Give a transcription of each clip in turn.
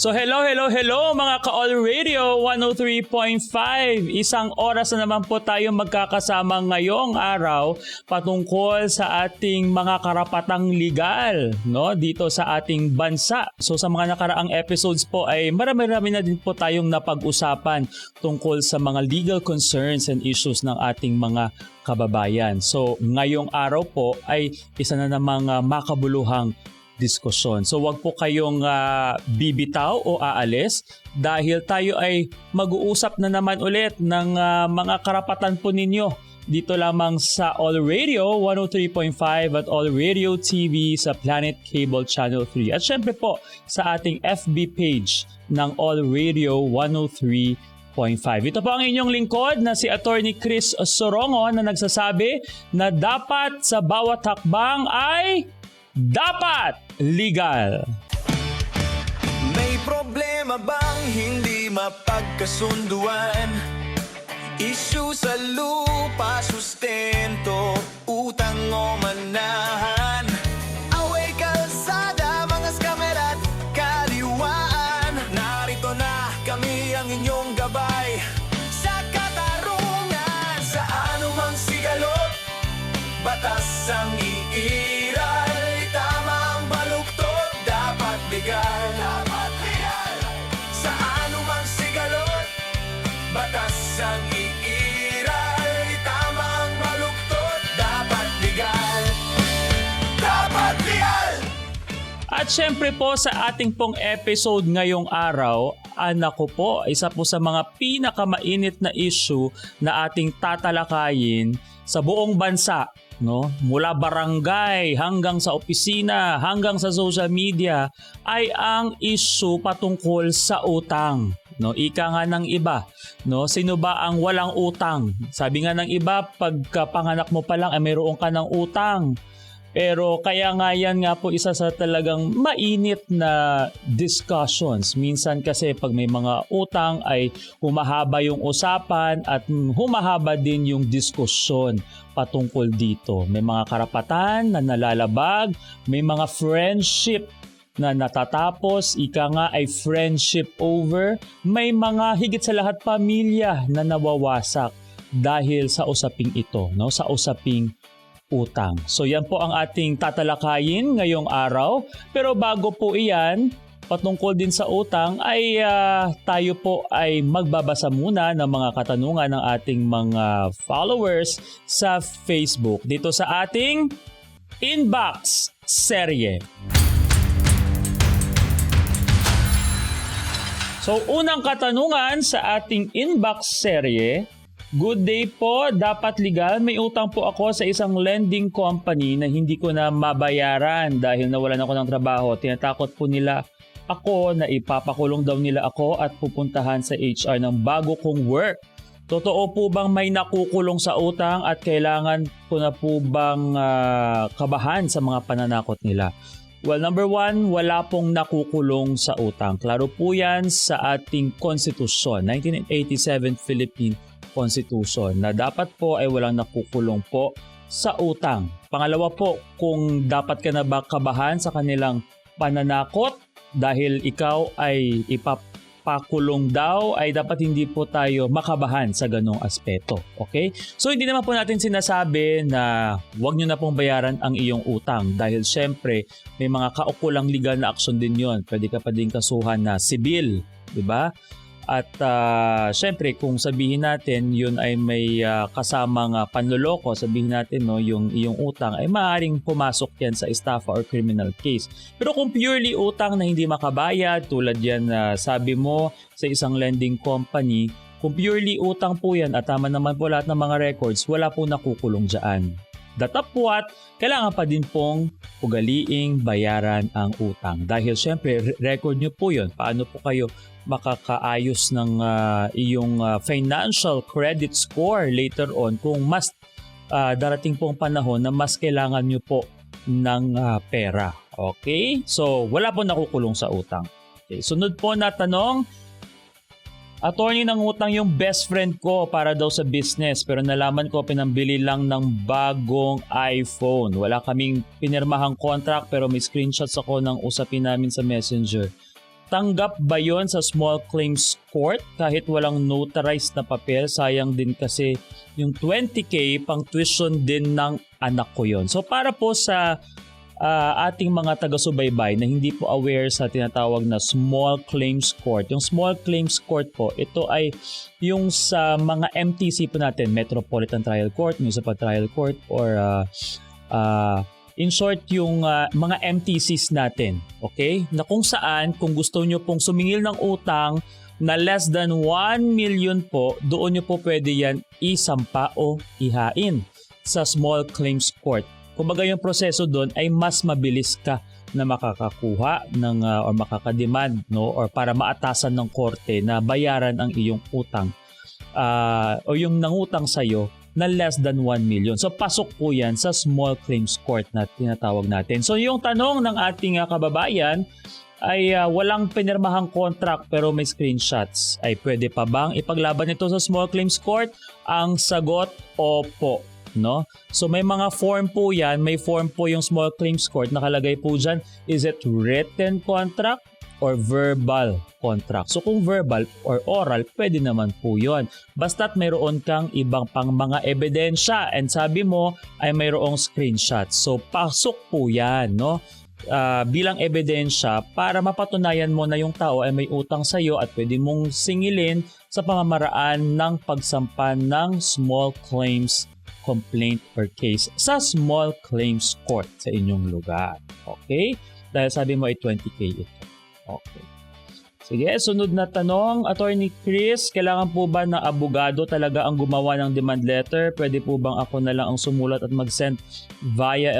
So hello mga ka-All Radio 103.5. Isang oras na naman po tayo magkakasama ngayong araw patungkol sa ating mga karapatang legal, no, dito sa ating bansa. So sa mga nakaraang episodes po ay marami na din po tayong napag-usapan tungkol sa mga legal concerns and issues ng ating mga kababayan. So ngayong araw po ay isa na namang makabuluhang diskusyon. So wag po kayong bibitaw o aalis dahil tayo ay mag-uusap na naman ulit ng mga karapatan po ninyo dito lamang sa All Radio 103.5 at All Radio TV sa Planet Cable Channel 3. At syempre po sa ating FB page ng All Radio 103.5. Ito po ang inyong lingkod na si Attorney Chris Sorongo na nagsasabi na dapat sa bawat hakbang ay dapat legal. May problema bang hindi mapagkasunduan? Issue sa lupa, sustento, utang o manahan. Away kalsada, mga scammer at kaliwaan. Narito na kami ang inyong gabay sa katarungan. Sa anumang sigalot, batas ang iiral. Dapat legal. Sa anumang sigalot, batas ang iiral. Tamang baluktot, dapat legal. Dapat legal. At syempre po sa ating pong episode ngayong araw, anak ko po, isa po sa mga pinakamainit na issue na ating tatalakayin sa buong bansa. No, mula barangay hanggang sa opisina, hanggang sa social media ay ang issue patungkol sa utang. No, ika nga ng iba, no, sino ba ang walang utang? Sabi nga ng iba, pagkapanganak mo pa lang ay mayroon ka ng utang. Pero kaya nga yan nga po isa sa talagang mainit na discussions. Minsan kasi pag may mga utang ay humahaba yung usapan at humahaba din yung diskusyon patungkol dito. May mga karapatan na nalalabag, may mga friendship na natatapos, ika nga ay friendship over, may mga higit sa lahat pamilya na nawawasak dahil sa usaping ito, no? Sa usaping utang. So yan po ang ating tatalakayin ngayong araw. Pero bago po iyan, patungkol din sa utang ay tayo po ay magbabasa muna ng mga katanungan ng ating mga followers sa Facebook. Dito sa ating Inbox serye. So unang katanungan sa ating Inbox serye. Good day po, dapat legal. May utang po ako sa isang lending company na hindi ko na mabayaran dahil nawalan ako ng trabaho. Tinatakot po nila ako na ipapakulong daw nila ako at pupuntahan sa HR ng bago kong work. Totoo po bang may nakukulong sa utang at kailangan ko na po bang kabahan sa mga pananakot nila? Well, number one, wala pong nakukulong sa utang. Klaro po yan sa ating konstitusyon, 1987 Philippine Constitution, na dapat po ay walang nakukulong po sa utang. Pangalawa po, kung dapat ka na ba kabahan sa kanilang pananakot dahil ikaw ay ipapakulong daw, ay dapat hindi po tayo makabahan sa ganong aspeto. Okay? So hindi naman po natin sinasabi na huwag nyo na pong bayaran ang iyong utang dahil syempre may mga kaukulang legal na aksyon din yon. Pwede ka pa din kasuhan na sibil, di ba? At syempre kung sabihin natin yun ay may kasamang panloloko, sabihin natin no, yung iyong utang ay maaaring pumasok yan sa estafa or criminal case. Pero kung purely utang na hindi makabayad, tulad yan sabi mo sa isang lending company, kung purely utang po yan at tama naman po lahat ng mga records, wala po nakukulong dyan. Datapwat, kailangan pa din pong ugaliing bayaran ang utang. Dahil syempre, record nyo po yun. Paano po kayo makakaayos ng iyong financial credit score later on kung mas darating pong panahon na mas kailangan nyo po ng pera. Okay? So, wala po nakukulong sa utang. Okay. Sunod po na tanong, attorney, ng utang yung best friend ko para daw sa business pero nalaman ko pinambili lang ng bagong iPhone. Wala kaming pinirmahang contract pero may screenshots ako ng usapin namin sa Messenger. tanggap ba yon sa small claims court kahit walang notarized na papel? Sayang din kasi yung 20K pang tuition din ng anak ko yon. So para po sa ating mga taga-subaybay na hindi po aware sa tinatawag na small claims court. Yung small claims court po, ito ay yung sa mga MTC po natin, Metropolitan Trial Court, Municipal Trial Court, or in short, yung mga MTCs natin. Okay? Na kung saan, kung gusto nyo pong sumingil ng utang na less than 1 million po, doon nyo po pwede yan isampa o ihain sa small claims court. Kumbaga yung proseso doon ay mas mabilis ka na makakakuha ng or makakademand, no, or para maatasan ng korte na bayaran ang iyong utang o yung nangutang sa iyo na less than 1 million. So pasok po yan sa small claims court na tinatawag natin. So yung tanong ng ating kababayan ay walang pinirmahang contract pero may screenshots. Ay pwede pa bang ipaglaban ito sa small claims court? Ang sagot, opo. No? So may mga form po yan, may form po yung small claims court, nakalagay po dyan, is it written contract or verbal contract? So kung verbal or oral, pwede naman po yun. Basta't mayroon kang ibang pang mga ebidensya and sabi mo ay mayroong screenshot. So pasok po yan, no? Bilang ebidensya para mapatunayan mo na yung tao ay may utang sa iyo at pwede mong singilin sa pamamaraan ng pagsampa ng small claims complaint or case sa small claims court sa inyong lugar. Okay? Dahil sabi mo ay 20K ito. Okay. Sige, sunod na tanong. Attorney Chris, kailangan po ba na abogado talaga ang gumawa ng demand letter? Pwede po bang ako na lang ang sumulat at mag-send via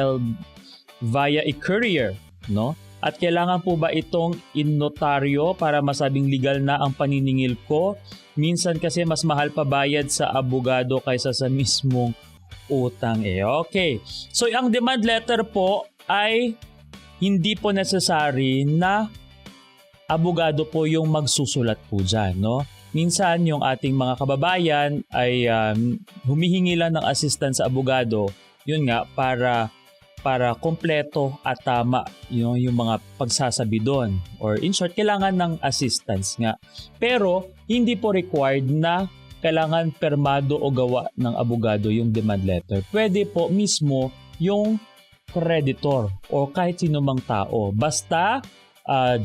e-courier? No? At kailangan po ba itong in-notaryo para masabing legal na ang paniningil ko? Minsan kasi mas mahal pa bayad sa abogado kaysa sa mismong utang Okay. So ang demand letter po ay hindi po necessary na abogado po yung magsusulat po dyan, no? Minsan yung ating mga kababayan ay humihingi lang ng assistance sa abogado, yun nga para kompleto at tama yung mga pagsasabi doon. Or in short, kailangan ng assistance nga. Pero hindi po required na kailangan permado o gawa ng abogado yung demand letter. Pwede po mismo yung creditor o kahit sino mang tao. Basta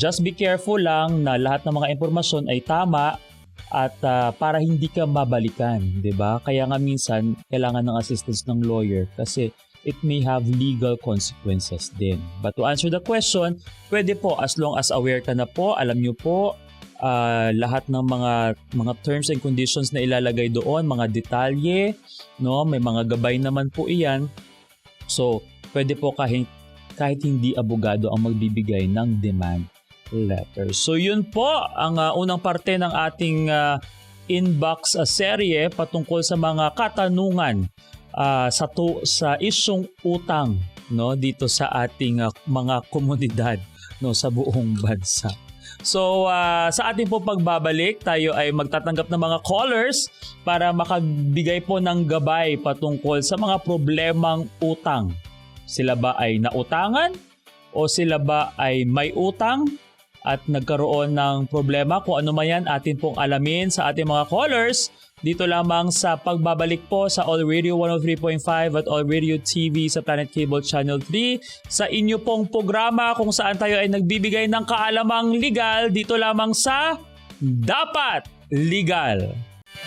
just be careful lang na lahat ng mga impormasyon ay tama at para hindi ka mabalikan, 'di ba? Kaya nga minsan kailangan ng assistance ng lawyer kasi it may have legal consequences din. But to answer the question, pwede po as long as aware ka na po, alam niyo po lahat ng mga terms and conditions na ilalagay doon, mga detalye, no? May mga gabay naman po iyan. So, pwede po kahit hindi abogado ang magbibigay ng demand letter. So, yun po ang unang parte ng ating inbox serye patungkol sa mga katanungan sa isyong utang, no, dito sa ating mga komunidad, no, sa buong bansa. So sa ating po pagbabalik, tayo ay magtatanggap ng mga callers para makagbigay po ng gabay patungkol sa mga problemang utang. Sila ba ay nautangan o sila ba ay may utang at nagkaroon ng problema? Kung ano man yan, atin pong alamin sa ating mga callers dito lamang sa pagbabalik po sa All Radio 103.5 at All Radio TV sa Planet Cable Channel 3 sa inyo pong programa kung saan tayo ay nagbibigay ng kaalamang legal dito lamang sa Dapat Legal.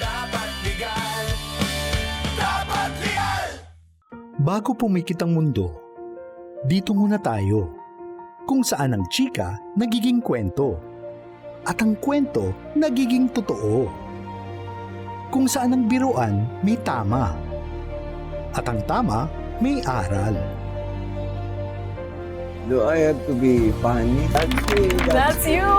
Dapat legal. Dapat legal. Bago pumikit ang mundo, dito muna tayo. Kung saan ang chika nagiging kwento at ang kwento nagiging totoo. Kung saan ang biruan may tama at ang tama may aral. Do I have to be funny? That's me. That's you!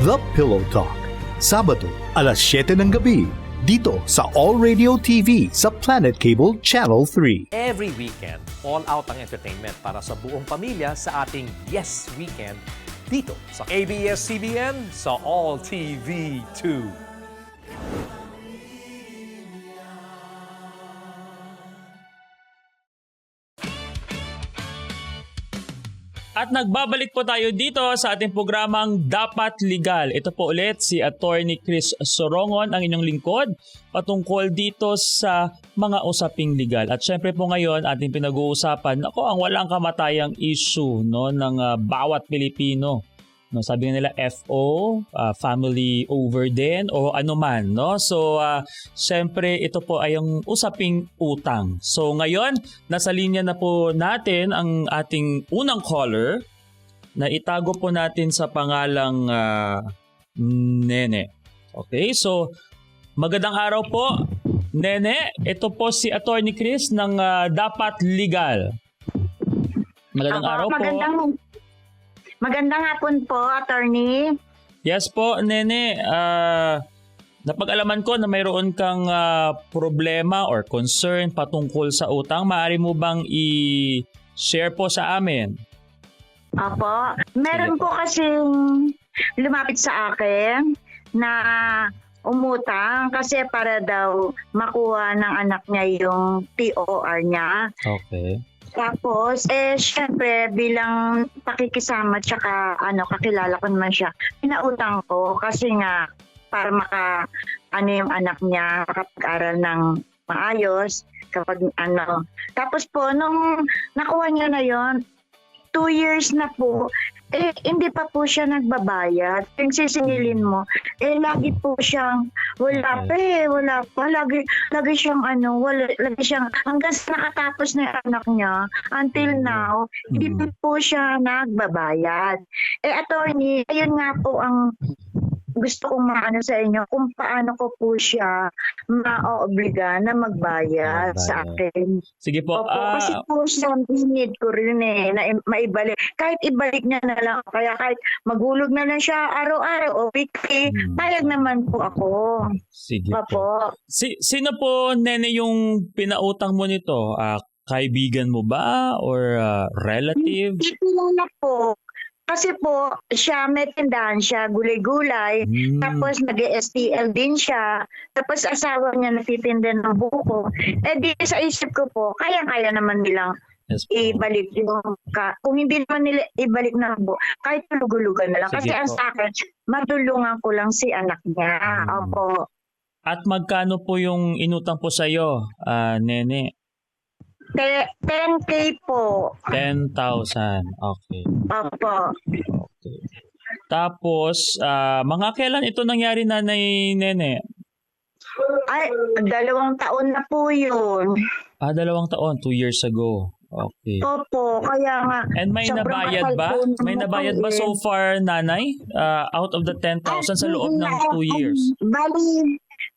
The Pillow Talk, Sabado, alas 7 ng gabi, dito sa All Radio TV sa Planet Cable Channel 3. Every weekend, all out ang entertainment para sa buong pamilya sa ating Yes Weekend dito sa ABS-CBN sa All TV 2. At nagbabalik po tayo dito sa ating programang Dapat Legal. Ito po ulit si Attorney Chris Sorongon, ang inyong lingkod, patungkol dito sa mga usaping legal. At syempre po ngayon, ating pinag-uusapan, ang walang kamatayang issue, no, ng bawat Pilipino. No, sabi nila FO, family over din o ano man, no? So syempre ito po ay yung usaping utang. So ngayon, nasa linya na po natin ang ating unang caller na itago po natin sa pangalang Nene. Okay, so magandang araw po, Nene. Ito po si Attorney Chris ng Dapat Legal. Magandang araw po. Magandang hapon po, attorney. Yes po, Nene. Napag-alaman ko na mayroon kang problema or concern patungkol sa utang. Maaari mo bang i-share po sa amin? Apo, meron po kasing lumapit sa akin na umutang kasi para daw makuha ng anak niya yung TOR niya. Okay. Tapos, syempre, bilang pakikisama tsaka kakilala ko naman siya, pinautang ko kasi nga para yung anak niya makapag-aral ng maayos kapag Tapos po, nung nakuha niya na yon 2 years na po, hindi pa po siya nagbabayad. Yung sisingilin mo, lagi po siyang, wala pa, lagi siyang lagi siyang, hanggang sa nakatapos na yung anak niya, until now, hindi pa po siya nagbabayad. Attorney, ayun nga po ang gusto kong maano sa inyo kung paano ko po siya ma-obliga na magbayad sa akin. Sige po. Opo, kasi po siya need ko rin na maibalik. Kahit ibalik niya na lang, kaya kahit magulog na lang siya araw-araw o weekly, payag naman po ako. Sige Opo. po. Sino po, Nene, yung pinautang mo nito? Kaibigan mo ba or relative? Hindi ko na po. Kasi po, siya may tindahan siya, gulay-gulay. Tapos nag-STL din siya. Tapos asawa niya natitinda ng buko. Di sa isip ko po, kaya-kaya naman nilang ibalik yung kung hindi naman nila ibalik ng buko, kahit tulugulugan na lang. Sige kasi ang po. sa akin, matulungan ko lang si anak niya. Opo. At magkano po yung inutang po sa'yo, Nene? 10K po. 10,000. Okay. Opo. Okay. Tapos, mga kailan ito nangyari, Nanay Nene? Ay, 2 taon na po yun. 2 taon, 2 years ago. Okay. Opo, kaya nga. And may sobrang nabayad ba? kapal po May naman nabayad ba so far, Nanay? Out of the 10,000 sa loob ng 2 years?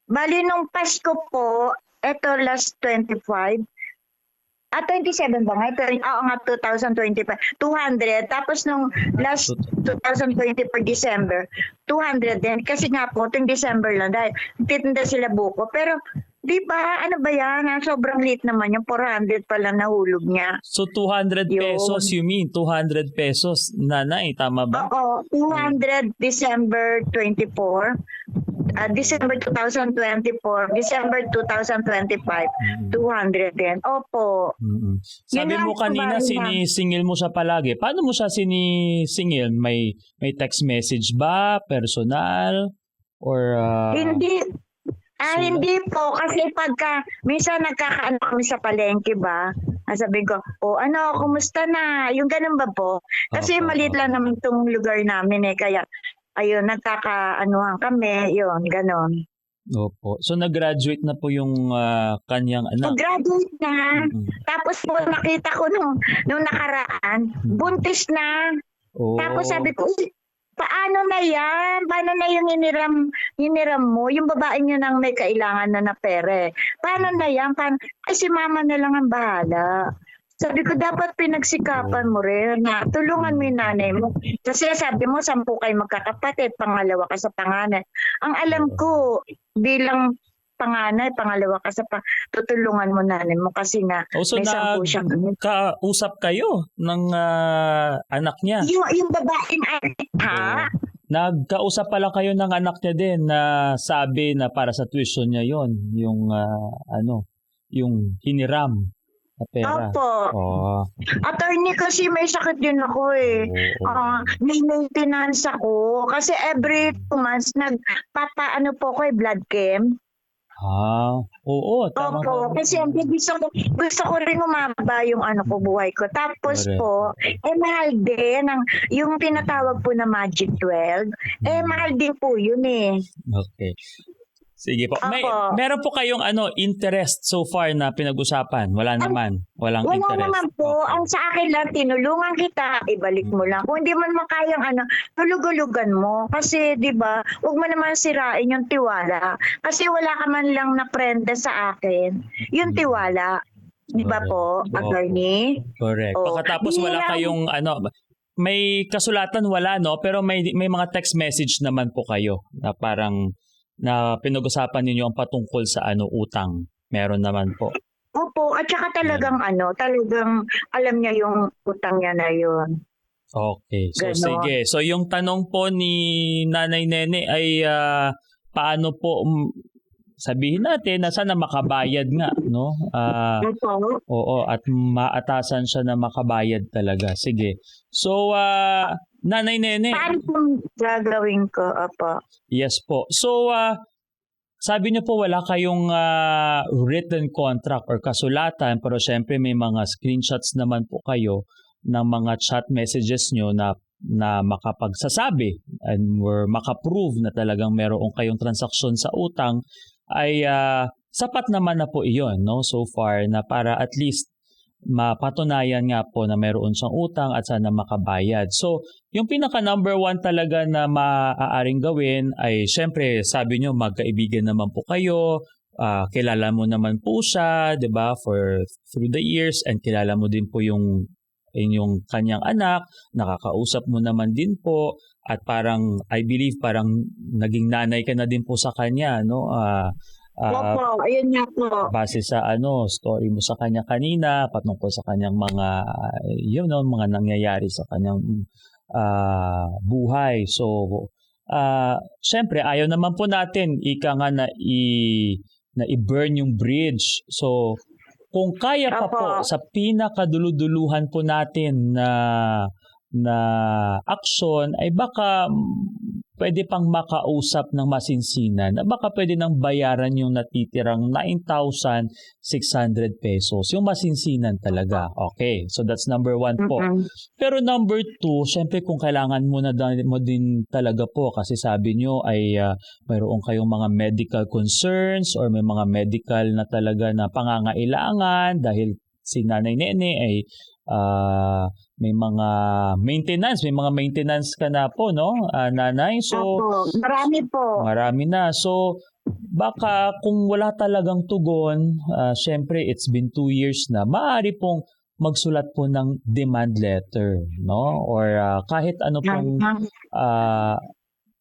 Bali nung Pasko po, eto last 25. 27 ba nga? Oo nga, 2025. 200. Tapos nung last 2020 per December, 200 din. Kasi nga po, itong December lang dahil titinda sila buko. Pero, di ba, ano ba yan? Sobrang late naman yung 400 pa lang nahulog niya. So 200 pesos, you mean? 200 pesos, Nanay, tama ba? Oo, 200 December 24. December 2024, December 2025, 200 din. Opo. Sabi Yun mo lang, kanina, kumbaga. sinisingil mo siya palagi. Paano mo siya sinisingil? May text message ba? Personal? Or Hindi. sulat? Hindi po. Kasi pagka, minsan nagkakaano kami sa palengke ba? Sabi ko, kumusta na? Yung ganun ba po? Kasi maliit lang naman itong lugar namin kaya, ayun, nagkakaanuhan kami, yun, ganon. Opo. So nag-graduate na po yung kanyang anak. Graduate na. Tapos po nakita ko nung nakaraan, buntis na. Oh. Tapos sabi ko, paano na yan? Paano na yung hiniram mo? Yung babae niyo nang may kailangan na pere. Paano na yan? Ay, si mama na lang ang bahala. Sabi ko, dapat pinagsikapan mo rin na tulungan mo yung nanay mo. Kasi sabi mo, 10 kayo magkakapatid, pangalawa ka sa panganay. Ang alam ko, bilang panganay, pangalawa ka sa tutulungan mo nanay mo kasi nga So may 10 siyang kausap kayo ng anak niya? Yung babaeng ha? Nagkausap pala kayo ng anak niya din na sabi na para sa tuition niya yon yung yung hiniram. na pera. Opo. Oh. Attorney, kasi may sakit din ako eh. May maintenance ako. Kasi every 2 months, nagpapaano po ko blood chem. Oo, tama. Opo, kasi gusto ko rin umaba yung buhay ko. Tapos Correct. po, mahal din. Yung tinatawag po na Magic 12, mahal din po yun eh. Okay. Sige po. Opo. Meron po kayong interest so far na pinag-usapan? Wala naman. Walang Wala interest. naman po. Okay. Ang sa akin lang, tinulungan kita, ibalik mo lang. Kung hindi man makayang tulugulugan mo. Kasi, di ba, huwag mo naman sirain yung tiwala. Kasi wala ka man lang na prenda sa akin. Yung tiwala. Di ba po, Correct. attorney? Correct. Oo. Pagkatapos wala Bilang- kayong may kasulatan wala, no? Pero may mga text message naman po kayo na parang na pinag-usapan ninyo ang patungkol sa utang. Meron naman po. Opo, at saka talagang talagang alam niya yung utang niya na yun. Okay. So Ganon. sige. So yung tanong po ni Nanay Nene ay paano po sabihin natin na sana makabayad nga, no? Opo. Oo, at maatasan siya na makabayad talaga. Sige. So Nanay Nene. Paano pong gagawin ko? Opo. Yes po. So, sabi niyo po wala kayong written contract or kasulatan, pero syempre may mga screenshots naman po kayo ng mga chat messages niyo na makapagsasabi and or makaprove na talagang meron kayong transaksyon sa utang ay sapat naman na po iyon, no? So far na para at least mapatunayan nga po na meron siyang utang at sana makabayad. So, yung pinaka number 1 talaga na maaaring gawin ay syempre sabi nyo magkaibigan naman po kayo, kilala mo naman po siya, 'di ba, through the years, and kilala mo din po yung kanyang anak, nakakausap mo naman din po, at parang I believe parang naging nanay ka na din po sa kanya, no? Opo, ayun nga po. Base sa story mo sa kanya kanina patungkol sa kanyang mga mga nangyayari sa kanyang buhay. So syempre ayaw naman po natin na i-burn yung bridge. So kung kaya pa po sa pinakaduluduluhan po natin na aksyon ay baka pwede pang makausap ng masinsinan na baka pwede nang bayaran yung natitirang 9,600 pesos. Yung masinsinan talaga. Okay. So that's number 1 po. Pero number 2, syempre kung kailangan mo din talaga po kasi sabi nyo ay mayroon kayong mga medical concerns or may mga medical na talaga na pangangailangan dahil si Nanay Nene ay may mga maintenance ka na po, no, Nanay? So, Opo, marami po. Marami na. So, baka kung wala talagang tugon, syempre it's been 2 years na, maaari pong magsulat po ng demand letter, no? Or kahit ano pong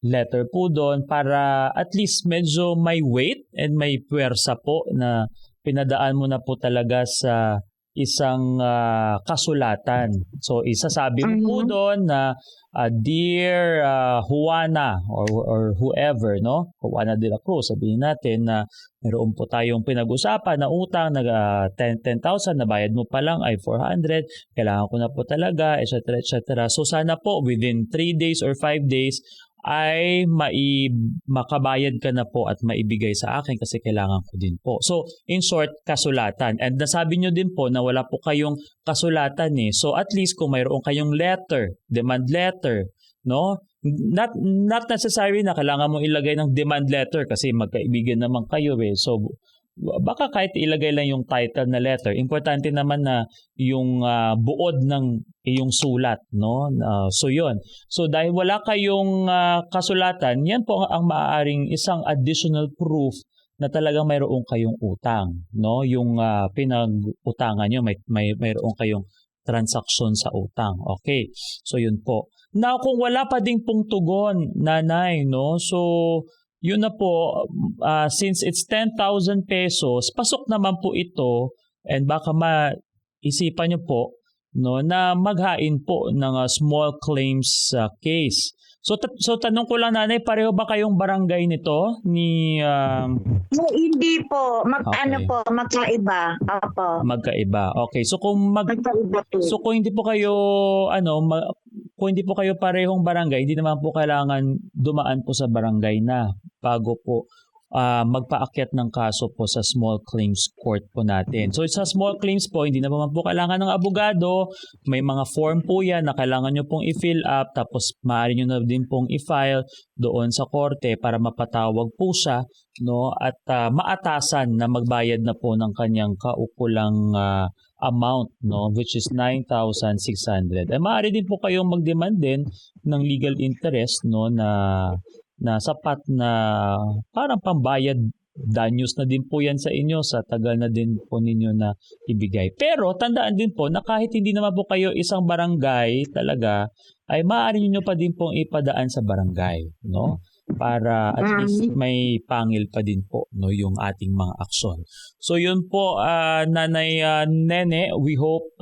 letter po doon para at least medyo may weight and may puwersa po na pinadaan mo na po talaga sa isang kasulatan. So isasabi mo po doon na dear Juana or whoever, no? Juana de la Cruz, sabihin natin na meron po tayong pinag-usapan na utang na 10,000 na bayad mo pa lang ay 400, kailangan ko na po talaga, etc. etc. So sana po within 3 days or 5 days ay makabayad ka na po at maibigay sa akin kasi kailangan ko din po. So, in short, kasulatan. And nasabi nyo din po na wala po kayong kasulatan eh. So, at least kung mayroon kayong letter, demand letter, no? Not necessary na kailangan mo ilagay ng demand letter kasi magkaibigan naman kayo eh. So, baka kahit ilagay lang yung title na letter. Importante naman na yung buod ng iyong sulat, no? So yun. So dahil wala kayong kasulatan, yan po ang maaaring isang additional proof na talagang mayroon kayong utang, no? Yung pinag-utangan nyo, mayroon kayong transaksyon sa utang. Okay. So yun po. Now kung wala pa ding pong tugon, Nanay, no? So yun na po, since it's 10,000 pesos, pasok naman po ito and baka maisipan nyo po, no, na maghain po ng small claims case. So tanong ko lang nanay, pareho ba kayong barangay nito ni Hindi po. Okay. Magkaiba. Opo. magkaiba? Okay. So kung Magkaiba po. kung hindi po kayo kung hindi po kayo parehong barangay, hindi naman po kailangan dumaan po sa barangay na bago po magpaakyat ng kaso po sa small claims court po natin. So sa small claims po, hindi na naman po kailangan ng abogado. May mga form po yan na kailangan nyo pong i-fill up, tapos maaari nyo na din pong i-file doon sa korte para mapatawag po siya, no? At maatasan na magbayad na po ng kanyang kaukulang amount, no, which is 9,600. Maaari din po kayong mag-demand din ng legal interest, no, na sapat na parang pambayad, danyos na din po yan sa inyo sa tagal na din po ninyo na ibigay. Pero tandaan din po na kahit hindi naman po kayo isang barangay talaga, ay maaari niyo pa din pong ipadaan sa barangay, no? Para at least may pangil pa din po, no, yung ating mga aksyon. So yun po, Nanay Nene, we hope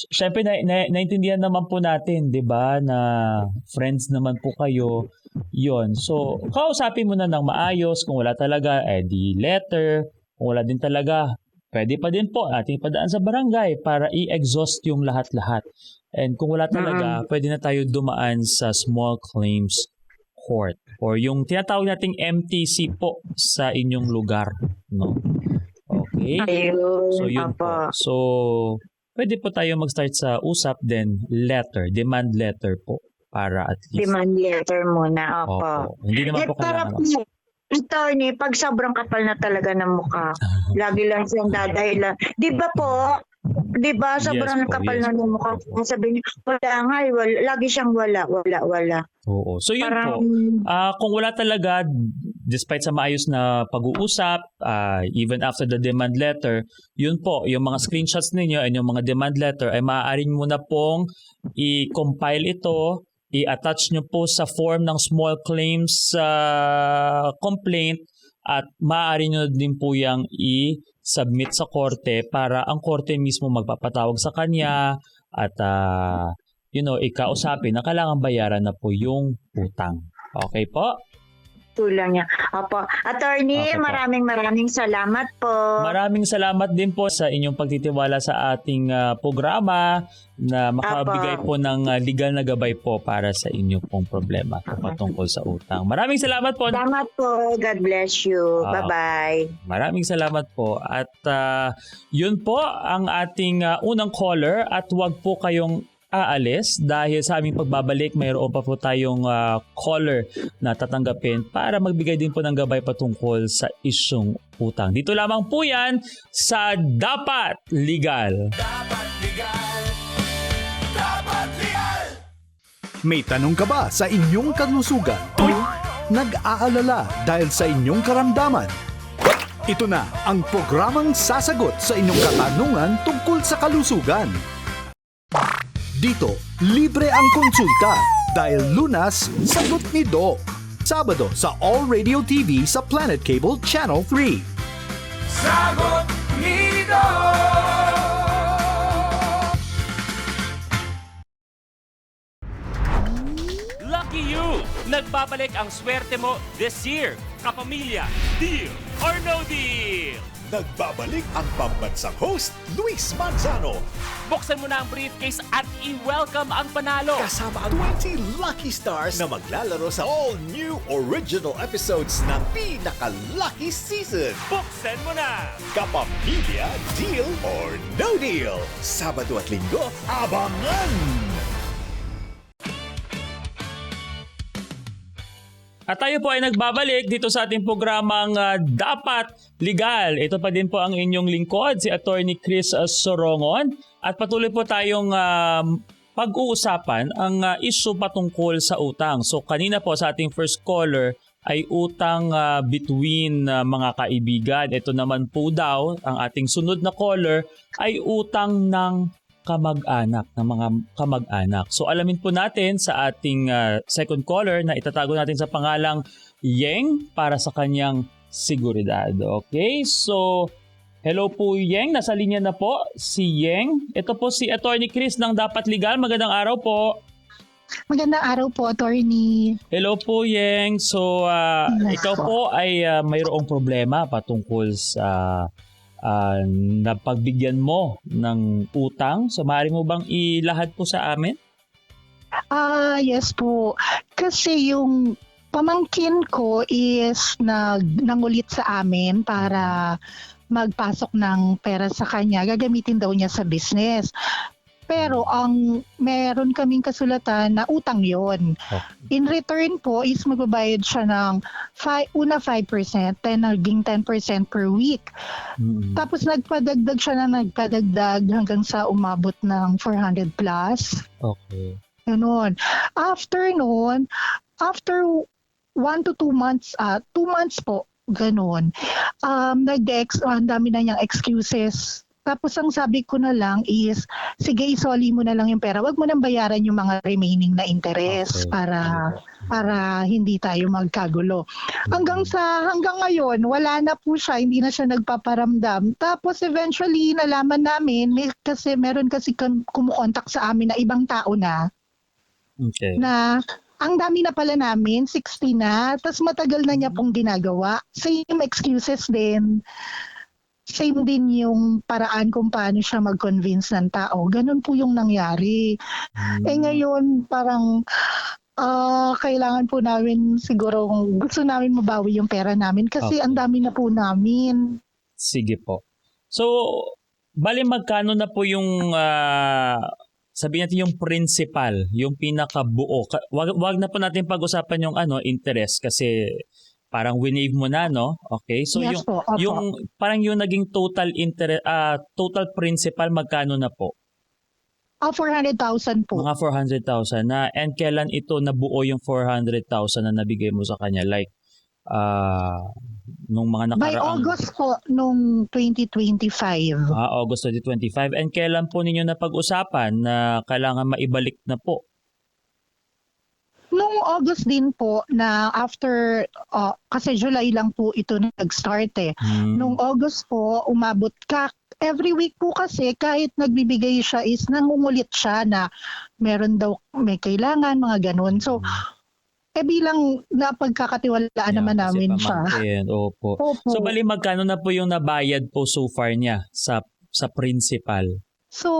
syempre naintindihan naman po natin, 'di ba, na friends naman po kayo. 'Yon. So, kausapin mo na ng maayos. Kung wala talaga, di letter. Kung wala din talaga, pwede pa din po ating padaan sa barangay para i-exhaust yung lahat-lahat. And kung wala talaga, pwede na tayo dumaan sa small claims court or yung tinatawag nating MTC po sa inyong lugar, no? Okay? Ayun. So, yun po. Opo. So, pwede po tayo mag-start sa usap, then letter, demand letter po para at least. Demand letter muna. Opo. Opo. Hindi naman po Para kailangan. attorney, pag sobrang kapal na talaga ng mukha, lagi lang siyang dadahilan. Di ba po? Di ba? Sobrang Yes po, kapal yes na ng mukha. Sabi niya, wala nga. Lagi siyang wala. Oo. So, yun Parang, po. Kung wala talaga, despite sa maayos na pag-uusap, even after the demand letter, yun po, yung mga screenshots ninyo and yung mga demand letter ay maaari mo na pong i-compile ito, i-attach nyo po sa form ng small claims complaint at maaari nyo din po yung i-submit sa korte para ang korte mismo magpapatawag sa kanya at ikausapin na kailangan bayaran na po yung utang. Okay po? tulang niya. Opo. Attorney, Okay po. maraming salamat po. Maraming salamat din po sa inyong pagtitiwala sa ating programa na makabigay po ng legal na gabay po para sa inyong pong problema patungkol sa utang. Maraming salamat po. Salamat po. God bless you. Bye-bye. Maraming salamat po. At yun po ang ating unang caller at huwag po kayong aalis dahil sa aming pagbabalik mayroon pa po tayong caller na tatanggapin para magbigay din po ng gabay patungkol sa isyong utang. Dito lamang po yan sa Dapat Legal. Dapat legal. Dapat legal. May tanong ka ba sa inyong kalusugan? Nag-aalala dahil sa inyong karamdaman? Ito na ang programang sasagot sa inyong katanungan tungkol sa kalusugan. Dito, libre ang konsulta dahil Lunas, sagot ni Doc. Sabado sa All Radio TV sa Planet Cable Channel 3. Sagot ni Doc. Lucky you! Nagbabalik ang swerte mo this year. Kapamilya, deal or no deal? Nagbabalik ang pambansang host, Luis Manzano. Buksan mo na ang briefcase at i-welcome ang panalo. Kasama ang 20 lucky stars na maglalaro sa all-new original episodes ng Pinaka-Lucky Season. Buksan mo na! Kapamilya, Deal or No Deal. Sabado at Linggo, abangan! At tayo po ay nagbabalik dito sa ating programang Dapat Legal. Ito pa din po ang inyong lingkod, si Attorney Chris Sorongon. At patuloy po tayong pag-uusapan ang issue patungkol sa utang. So kanina po sa ating first caller ay utang between mga kaibigan. Ito naman po daw, ang ating sunod na caller ay utang ng kamag-anak, ng mga kamag-anak. So alamin po natin sa ating second caller na itatago natin sa pangalang Yeng para sa kanyang seguridad. Okay? So, hello po Yeng. Nasa linya na po si Yeng. Ito po si Attorney Chris ng Dapat Legal. Magandang araw po. Magandang araw po, attorney. Hello po, Yeng. So, Yes ikaw po ay mayroong problema patungkol sa napagbigyan mo ng utang. So, maaari mo bang ilahad po sa amin? Yes po. Kasi yung pamangkin ko is nangulit sa amin para magpasok ng pera sa kanya. Gagamitin daw niya sa business. Pero ang meron kaming kasulatan na utang yon. In return po is magbabayad siya ng una 5%, then naging 10% per week. Tapos nagpadagdag siya na nagpadagdag hanggang sa umabot ng 400 plus. Okay. Ganun. After 1 to 2 months, 2 months po, ganun. Ang dami na niyang excuses. Tapos ang sabi ko na lang is, sige, isoli mo na lang yung pera. Huwag mo nang bayaran yung mga remaining na interest para hindi tayo magkagulo. Hanggang ngayon, wala na po siya, hindi na siya nagpaparamdam. Tapos eventually, nalaman namin, meron kasi kumukontak sa amin na ibang tao na, na ang dami na pala namin, 60 na, tapos matagal na niya pong ginagawa. Same excuses din. Same din yung paraan kung paano siya mag-convince ng tao. Ganun po yung nangyari. Ngayon, parang kailangan po namin siguro, gusto namin mabawi yung pera namin kasi ang dami na po namin. Sige po. So, bali magkano na po yung, sabihin natin yung principal, yung pinakabuo. Wag na po natin pag-usapan yung interest kasi parang winave mo na, no? Okay. So Yes po, opo. yung parang yung naging total interest total principal magkano na po? 400,000 po. Mga 400,000 na. And kailan ito nabuo yung 400,000 na nabigay mo sa kanya? Like nung mga By nakaraang August po nung 2025. August 2025. And kailan po ninyo napag-usapan na kailangan maibalik na po? Nung August din po na after, kasi July lang po ito nag-start eh. Nung August po, umabot every week po kasi kahit nagbibigay siya is nangungulit siya na may kailangan, mga ganun. So, bilang napagkakatiwalaan naman namin siya. Opo. So, bali magkano na po yung nabayad po so far niya sa principal? So,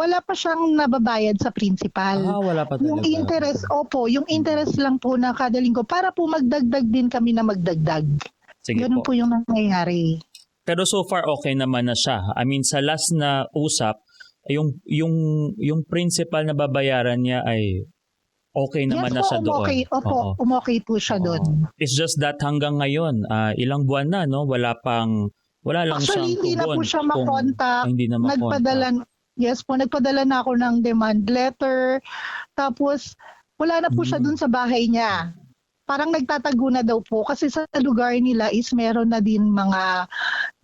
wala pa siyang nababayad sa principal. Wala pa talaga. Yung interest, yung interest lang po na kada linggo para po magdagdag din kami na magdagdag. Sige Ganun po yung nangyayari. Pero so far okay naman na siya. I mean, sa last na usap, yung principal na babayaran niya ay okay naman na siya doon. Okay. Umokay po siya doon. It's just that hanggang ngayon, ilang buwan na, no? Wala lang Actually, siyang tugon. hindi na po siya makontak. Hindi na makontak. Nagpadala na ako ng demand letter. Tapos, wala na po siya dun sa bahay niya. Parang nagtatago na daw po. Kasi sa lugar nila is meron na din mga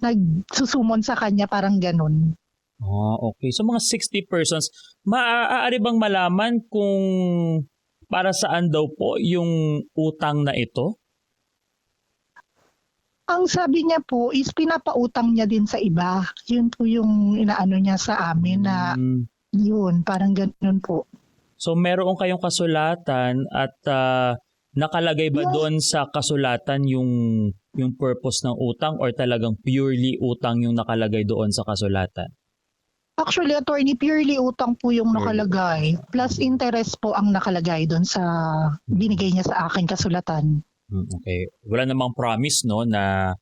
nagsusumon sa kanya, parang ganun. Okay. So mga 60 persons, maaari bang malaman kung para saan daw po yung utang na ito? Ang sabi niya po is pinapautang niya din sa iba. Yun po yung inaano niya sa amin na yun, parang ganun po. So meron kayong kasulatan at nakalagay ba doon sa kasulatan yung purpose ng utang or talagang purely utang yung nakalagay doon sa kasulatan? Actually, attorney, purely utang po yung nakalagay. Plus interest po ang nakalagay doon sa binigay niya sa akin kasulatan. Okay. Wala namang promise, no, na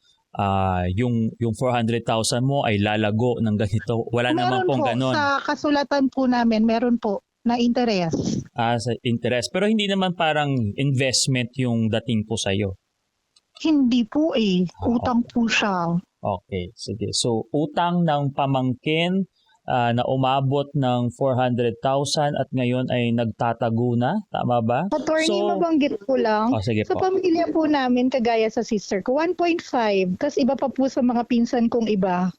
yung 400,000 mo ay lalago ng ganito. Wala naman pong ganon. Sa kasulatan po namin, meron po na interest. Sa interest. Pero hindi naman parang investment yung dating po sa'yo. Hindi po utang po siya. Okay, sige. So, utang ng pamangkin na umabot ng 400,000 at ngayon ay nagtatago na. Tama ba? Attorney, mabanggit ko lang. Sige sa po. pamilya po namin, kagaya sa sister ko, 1.5. Tapos iba pa po sa mga pinsan kong iba.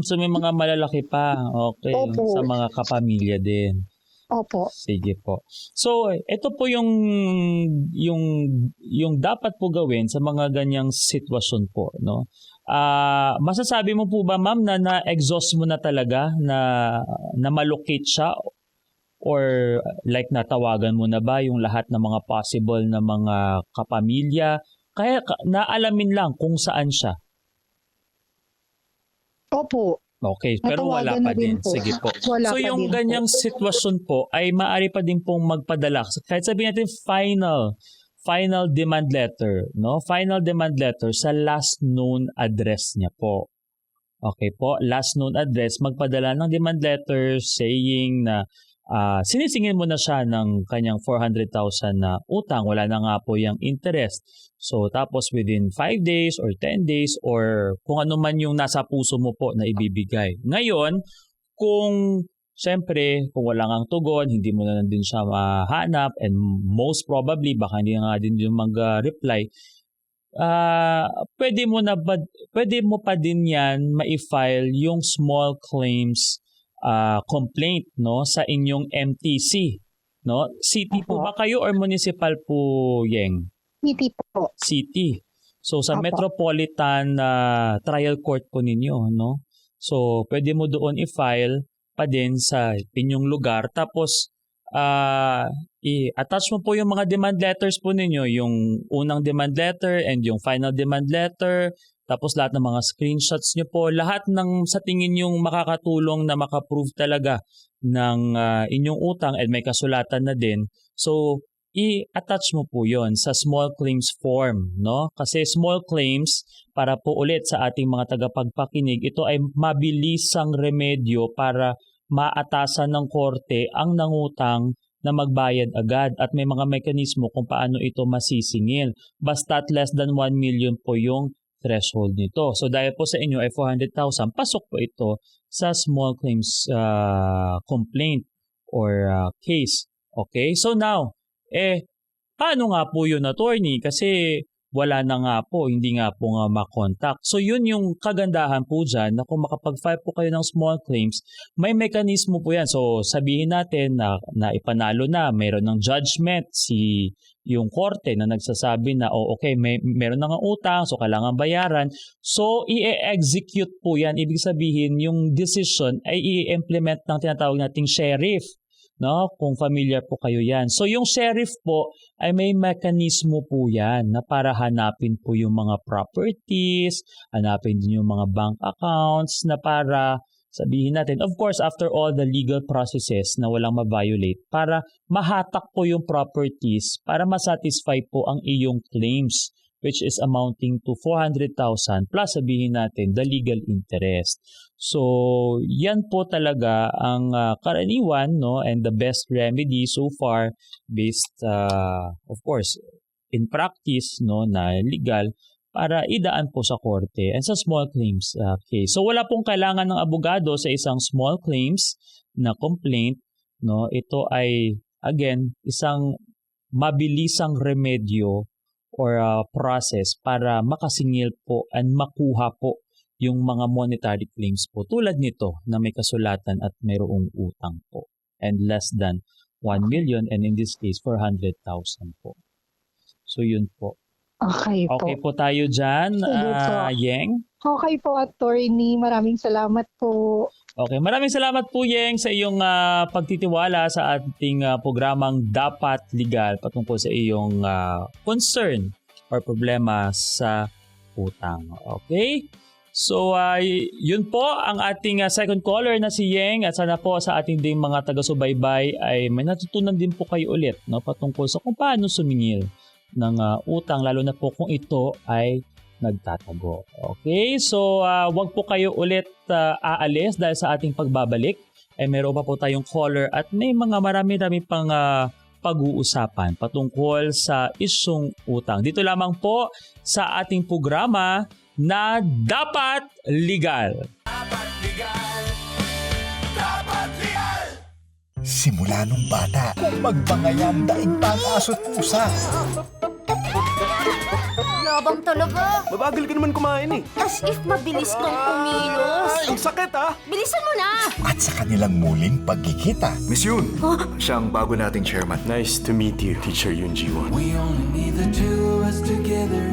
So may mga malalaki pa. Okay. Opo. Sa mga kapamilya din. Opo. Sige po. So, ito po yung dapat po gawin sa mga ganyang sitwasyon po, no? Masasabi mo po ba, ma'am, na na-exhaust mo na talaga na malocate siya Or like natawagan mo na ba yung lahat ng mga possible na mga kapamilya? Kaya naalamin lang kung saan siya. Opo. Okay, pero wala Natawagan pa na din din. po. Sige po. Wala So pa yung din po. ganyang sitwasyon po ay maaari pa din pong magpadala. Kahit sabihin natin final demand letter, no? Final demand letter sa last known address niya po. Okay po, last known address, magpadala ng demand letter saying na sinisingil mo na siya ng kanyang 400,000 na utang, wala na nga po yung interest. So tapos within 5 days or 10 days or kung ano man yung nasa puso mo po na ibibigay. Ngayon, kung siyempre, kung wala kang tugon, hindi mo na din siya mahanap and most probably baka hindi nga din yung mag-reply, pwede mo pa din yan ma-file yung small claims complaint, no, sa inyong MTC, no? City po ba kayo or municipal po, Yeng? City po. City. So sa Opo. Metropolitan Trial Court po ninyo, no? So pwede mo doon i-file pa din sa inyong lugar, tapos i-attach mo po yung mga demand letters po ninyo, yung unang demand letter and yung final demand letter, tapos lahat ng mga screenshots nyo po, lahat ng sa tingin yung makakatulong na makaprove talaga ng inyong utang and may kasulatan na din. So i-attach mo po yon sa small claims form, no? Kasi small claims, para po ulit sa ating mga tagapagpakinig, ito ay mabilisang remedyo para maatasan ng korte ang nangutang na magbayad agad at may mga mekanismo kung paano ito masisingil. Basta't less than 1 million po yung threshold nito. So dahil po sa inyo ay 400,000, pasok po ito sa small claims complaint or case. Okay? So now, paano nga po yun, attorney? Kasi wala na nga po, hindi nga po nga makontak. So yun yung kagandahan po dyan na kung makapag-file po kayo ng small claims, may mekanismo po yan. So sabihin natin na ipanalo na, mayroon ng judgment yung korte na nagsasabi na okay, meron na nga utang, so kailangan bayaran. So i-execute po yan. Ibig sabihin yung decision ay i-implement ng tinatawag nating sheriff. No, kung familiar po kayo yan. So yung sheriff po ay may mekanismo po yan na para hanapin po yung mga properties, hanapin din yung mga bank accounts na para sabihin natin, of course, after all the legal processes na walang ma-violate, para mahatak po yung properties, para masatisfy po ang iyong claims, which is amounting to 400,000 plus sabihin natin the legal interest. So, yan po talaga ang karaniwan, no, and the best remedy so far based of course in practice, no, na legal para idaan po sa korte and sa small claims case. So wala pong kailangan ng abogado sa isang small claims na complaint, no. Ito ay again isang mabilisang remedyo or process para makasingil po and makuha po yung mga monetary claims po tulad nito na may kasulatan at mayroong utang po and less than 1 million and in this case 400,000 po. So yun po. Okay po. Okay po tayo dyan, Sige po. Yeng? Okay po, attorney. Maraming salamat po. Okay, maraming salamat po, Yeng, sa iyong pagtitiwala sa ating programang Dapat Legal patungkol sa iyong concern or problema sa utang. Okay? So, yun po ang ating second caller na si Yeng at sana po sa ating ding mga taga-subaybay ay may natutunan din po kayo ulit, no, patungkol sa kung paano sumingil ng utang, lalo na po kung ito ay nagtatago. Okay? So, wag po kayo ulit aalis dahil sa ating pagbabalik ay meron pa po tayong caller at may mga marami-rami pang pag-uusapan patungkol sa isyong utang. Dito lamang po sa ating programa na Dapat Legal. Dapat legal. Dapat legal. Simula nung bata, kung magbangayan daing pang-aso't pusa. Yabang talaga. Mabagal ka naman kumain eh. As if mabilis kang kumilos. Ang sakit ah. Bilisan mo na! At sa kanilang muling pagkikita, Miss Yun, siya ang bago nating chairman. Nice to meet you, Teacher Yun Ji-won. We only need the two of us together.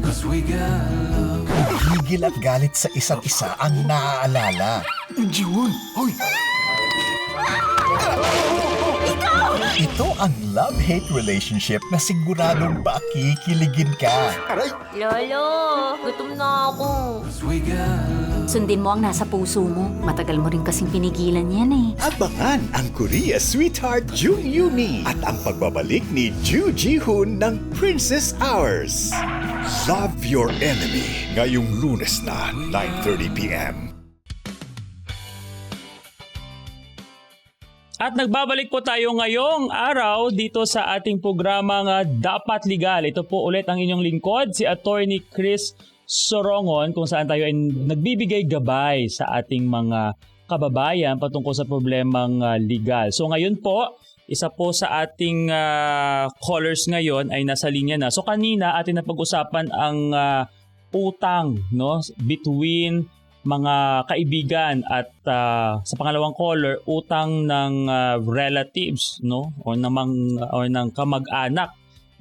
'Cause we got love. higil at galit sa isa't isa ang naaalala. Yung Jiwon! Hoy! Ito ang love-hate relationship na siguradong pakikiligin ka. Aray! Lolo, gutom na ako. we got Sundin mo ang nasa puso mo. Matagal mo rin kasing pinigilan yan eh. Abangan ang Korea Sweetheart Jung Yuni at ang pagbabalik ni Ju Ji-hoon ng Princess Hours. Love Your Enemy ngayong Lunes na 9:30 p.m. At nagbabalik po tayo ngayong araw dito sa ating programang Dapat Legal. Ito po ulit ang inyong lingkod, si Attorney Chris Sorongon, kung saan tayo ay nagbibigay gabay sa ating mga kababayan patungkol sa problemang legal. So ngayon po, isa po sa ating callers ngayon ay nasa linya na. So kanina atin napag-usapan ang utang, no, between mga kaibigan at sa pangalawang caller, utang ng relatives, no, o ng kamag-anak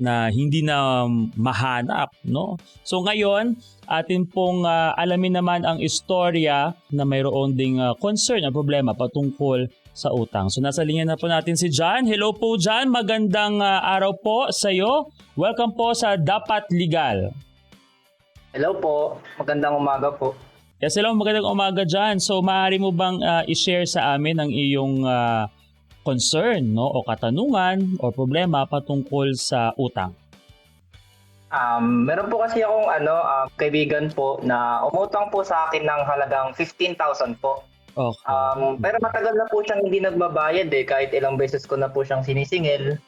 na hindi na mahanap, no. So ngayon, atin pong alamin naman ang istorya na mayroon ding concern, ang problema patungkol sa utang. So nasa linya na po natin si John. Hello po John, magandang araw po sa iyo. Welcome po sa Dapat Legal. Hello po, magandang umaga po. Yes, hello, magandang umaga dyan. So, maaari mo bang i-share sa amin ang iyong concern, no, o katanungan o problema patungkol sa utang? Meron po kasi akong kaibigan po na umutang po sa akin ng halagang 15,000 po. Okay. Pero matagal na po siyang hindi nagbabayad kahit ilang beses ko na po siyang sinisingil.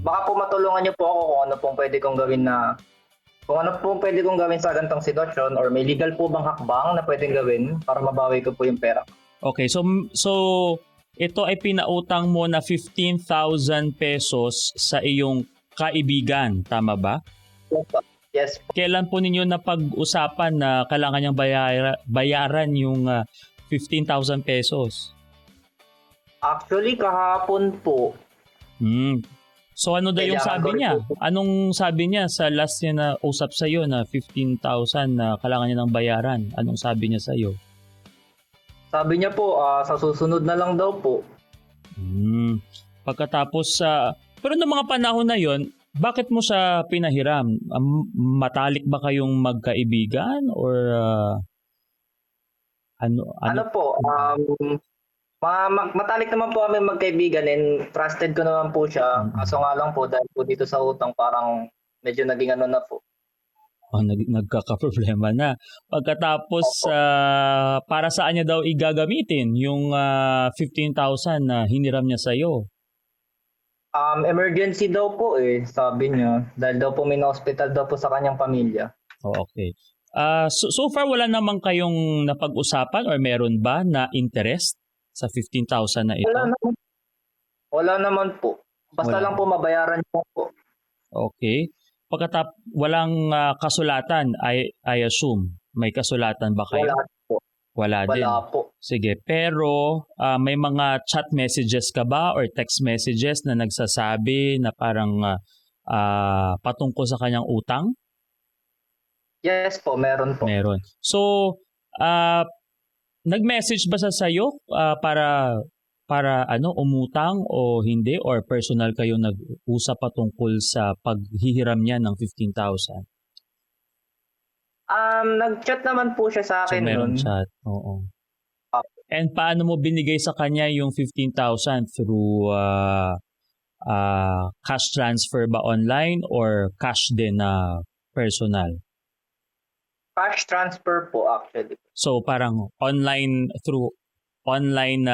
Baka po matulungan niyo po ako kung ano pong pwede kong gawin sa ganitong sitwasyon, or may legal po bang hakbang na pwedeng gawin para mabawi ko po yung pera. Okay, so ito ay pinautang mo na 15,000 pesos sa iyong kaibigan, tama ba? Yes po. Kailan po ninyo napag-usapan na kailangan niyang bayaran yung 15,000 pesos? Actually, kahapon po. So ano daw yung sabi niya? Anong sabi niya sa last niya na usap sa iyo na 15,000 na kailangan niya ng bayaran? Anong sabi niya sa iyo? Sabi niya po, sa susunod na lang daw po. Pagkatapos pero noong mga panahon na yon, bakit mo siya pinahiram? Matalik ba kayong magkaibigan or Ano po, matalik naman po kami magkaibigan and trusted ko naman po siya. Kaso nga lang po, dahil po dito sa utang, parang medyo naging ano na po. Nagkakaproblema na. Pagkatapos, para saan niya daw igagamitin yung 15,000 na hiniram niya sa'yo? Emergency daw po sabi niya. Dahil daw po may na-hospital daw po sa kanyang pamilya. Okay. So far, wala naman kayong napag-usapan or meron ba na interest sa 15,000 na ito? Wala naman po. Basta lang po mabayaran niyo po. Okay. Pagkatapos, walang kasulatan, I assume. May kasulatan ba kayo? Wala po. Wala din. Wala po. Sige, pero may mga chat messages ka ba or text messages na nagsasabi na parang patungkol sa kanyang utang? Yes po, meron po. Meron. So, nag-message ba sa sayo para umutang o hindi, or personal kayo nag-usap patungkol sa paghihiram niya ng 15,000? Nag-chat naman po siya sa akin. So, meron chat. Oo. And paano mo binigay sa kanya yung 15,000? Through cash transfer ba online or cash din na personal? Cash transfer po actually. So parang through online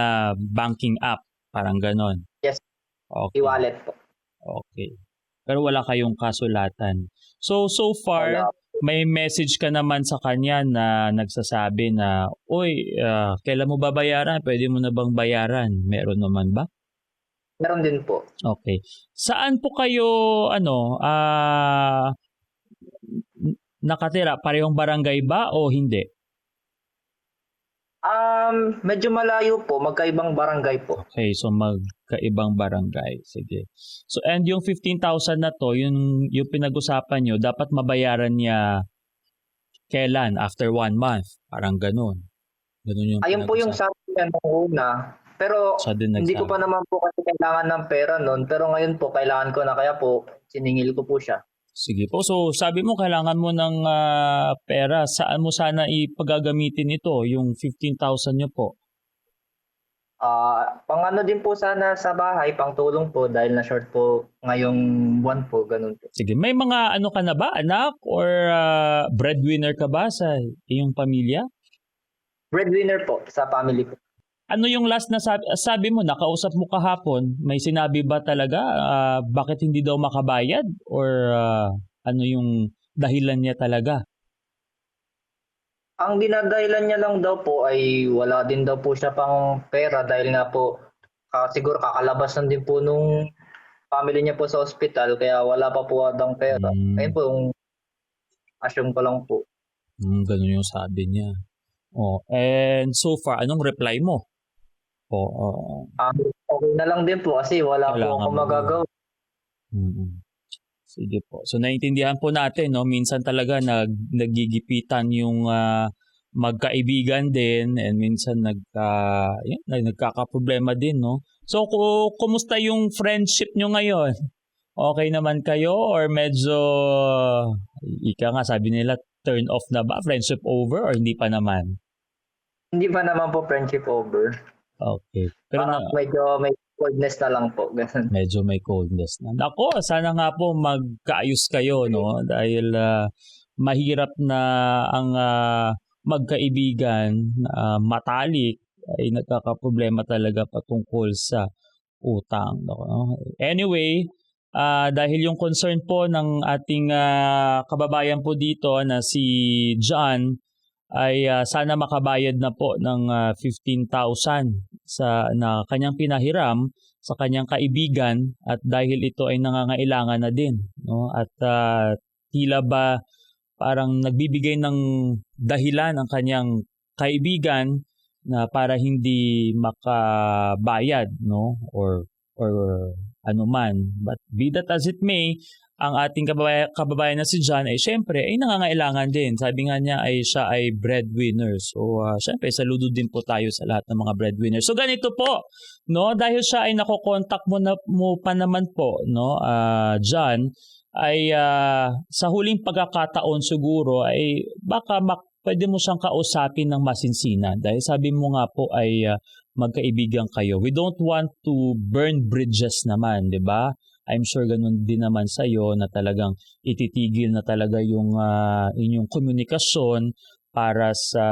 banking app, parang ganon. Yes. Okay. E-wallet po. Okay. Pero wala kayong kasulatan. So far, may message ka naman sa kanya na nagsasabi na, "Oy, kailan mo babayaran? Pwede mo na bang bayaran?" Meron naman ba? Meron din po. Okay. Saan po kayo nakatira? Parehong barangay ba o hindi? Medyo malayo po, magkaibang barangay po. Okay, so magkaibang barangay. Sige. So and yung 15,000 na to, yung pinag-usapan nyo, dapat mabayaran niya kailan? After 1 month. Parang ganun. Ganun yung Ayun po yung pinag-usapan. sabi niya nung una. Pero Siya din hindi ko nagsabi. pa naman po kasi kailangan ng pera noon. Pero ngayon po, kailangan ko na, kaya po, siningil ko po siya. Sige po. So, sabi mo kailangan mo ng pera. Saan mo sana ipagagamitin ito, yung 15,000 nyo po? Pang ano din po sana sa bahay, pang tulong po dahil na short po ngayong buwan po, ganun po. Sige, may mga ano ka na ba, anak? Or breadwinner ka ba sa iyong pamilya? Breadwinner po sa family ko. Ano yung last na sabi mo, nakausap mo kahapon, may sinabi ba talaga bakit hindi daw makabayad? Or ano yung dahilan niya talaga? Ang dinadahilan niya lang daw po ay wala din daw po siya pang pera dahil nga po siguro kakalabas lang din po nung family niya po sa ospital kaya wala pa po atang pera. Ayun po yung assume ko lang po. Ganun yung sabi niya. Oh, and so far, anong reply mo? Okay na lang din po kasi wala po ako magagawa. Sige po. So naiintindihan po natin, no, minsan talaga naggigipitan yung magkaibigan din and minsan nagkakaproblema din, no. So kumusta yung friendship nyo ngayon? Okay naman kayo or medyo ika nga sabi nila turn off na ba? Friendship over or hindi pa naman? Hindi pa naman po friendship over. Okay. Pero medyo may coldness na lang po. Ganun. Medyo may coldness na. Nako, sana nga po magkaayos kayo, no? Dahil mahirap na ang magkaibigan matalik ay nagkakaproblema talaga patungkol sa utang. No? Anyway, dahil yung concern po ng ating kababayan po dito na si John ay sana makabayad na po ng 15,000 na kanyang pinahiram sa kanyang kaibigan at dahil ito ay nangangailangan na din, no? At tila ba parang nagbibigay ng dahilan ang kanyang kaibigan na para hindi makabayad, no? Or ano man. But be that as it may, ang ating kababayan na si John ay syempre ay nangangailangan din. Sabi nga niya ay siya ay breadwinner. So syempre saludo din po tayo sa lahat ng mga breadwinner. So ganito po, no, dahil siya ay nakokontak mo pa naman po, no, John, ay sa huling pagkakataon siguro ay baka pwede mo siyang kausapin ng masinsinan. Dahil sabi mo nga po ay magkaibigan kayo. We don't want to burn bridges naman, 'di ba? I'm sure ganun din naman sa iyo na talagang ititigil na talaga yung inyong komunikasyon para sa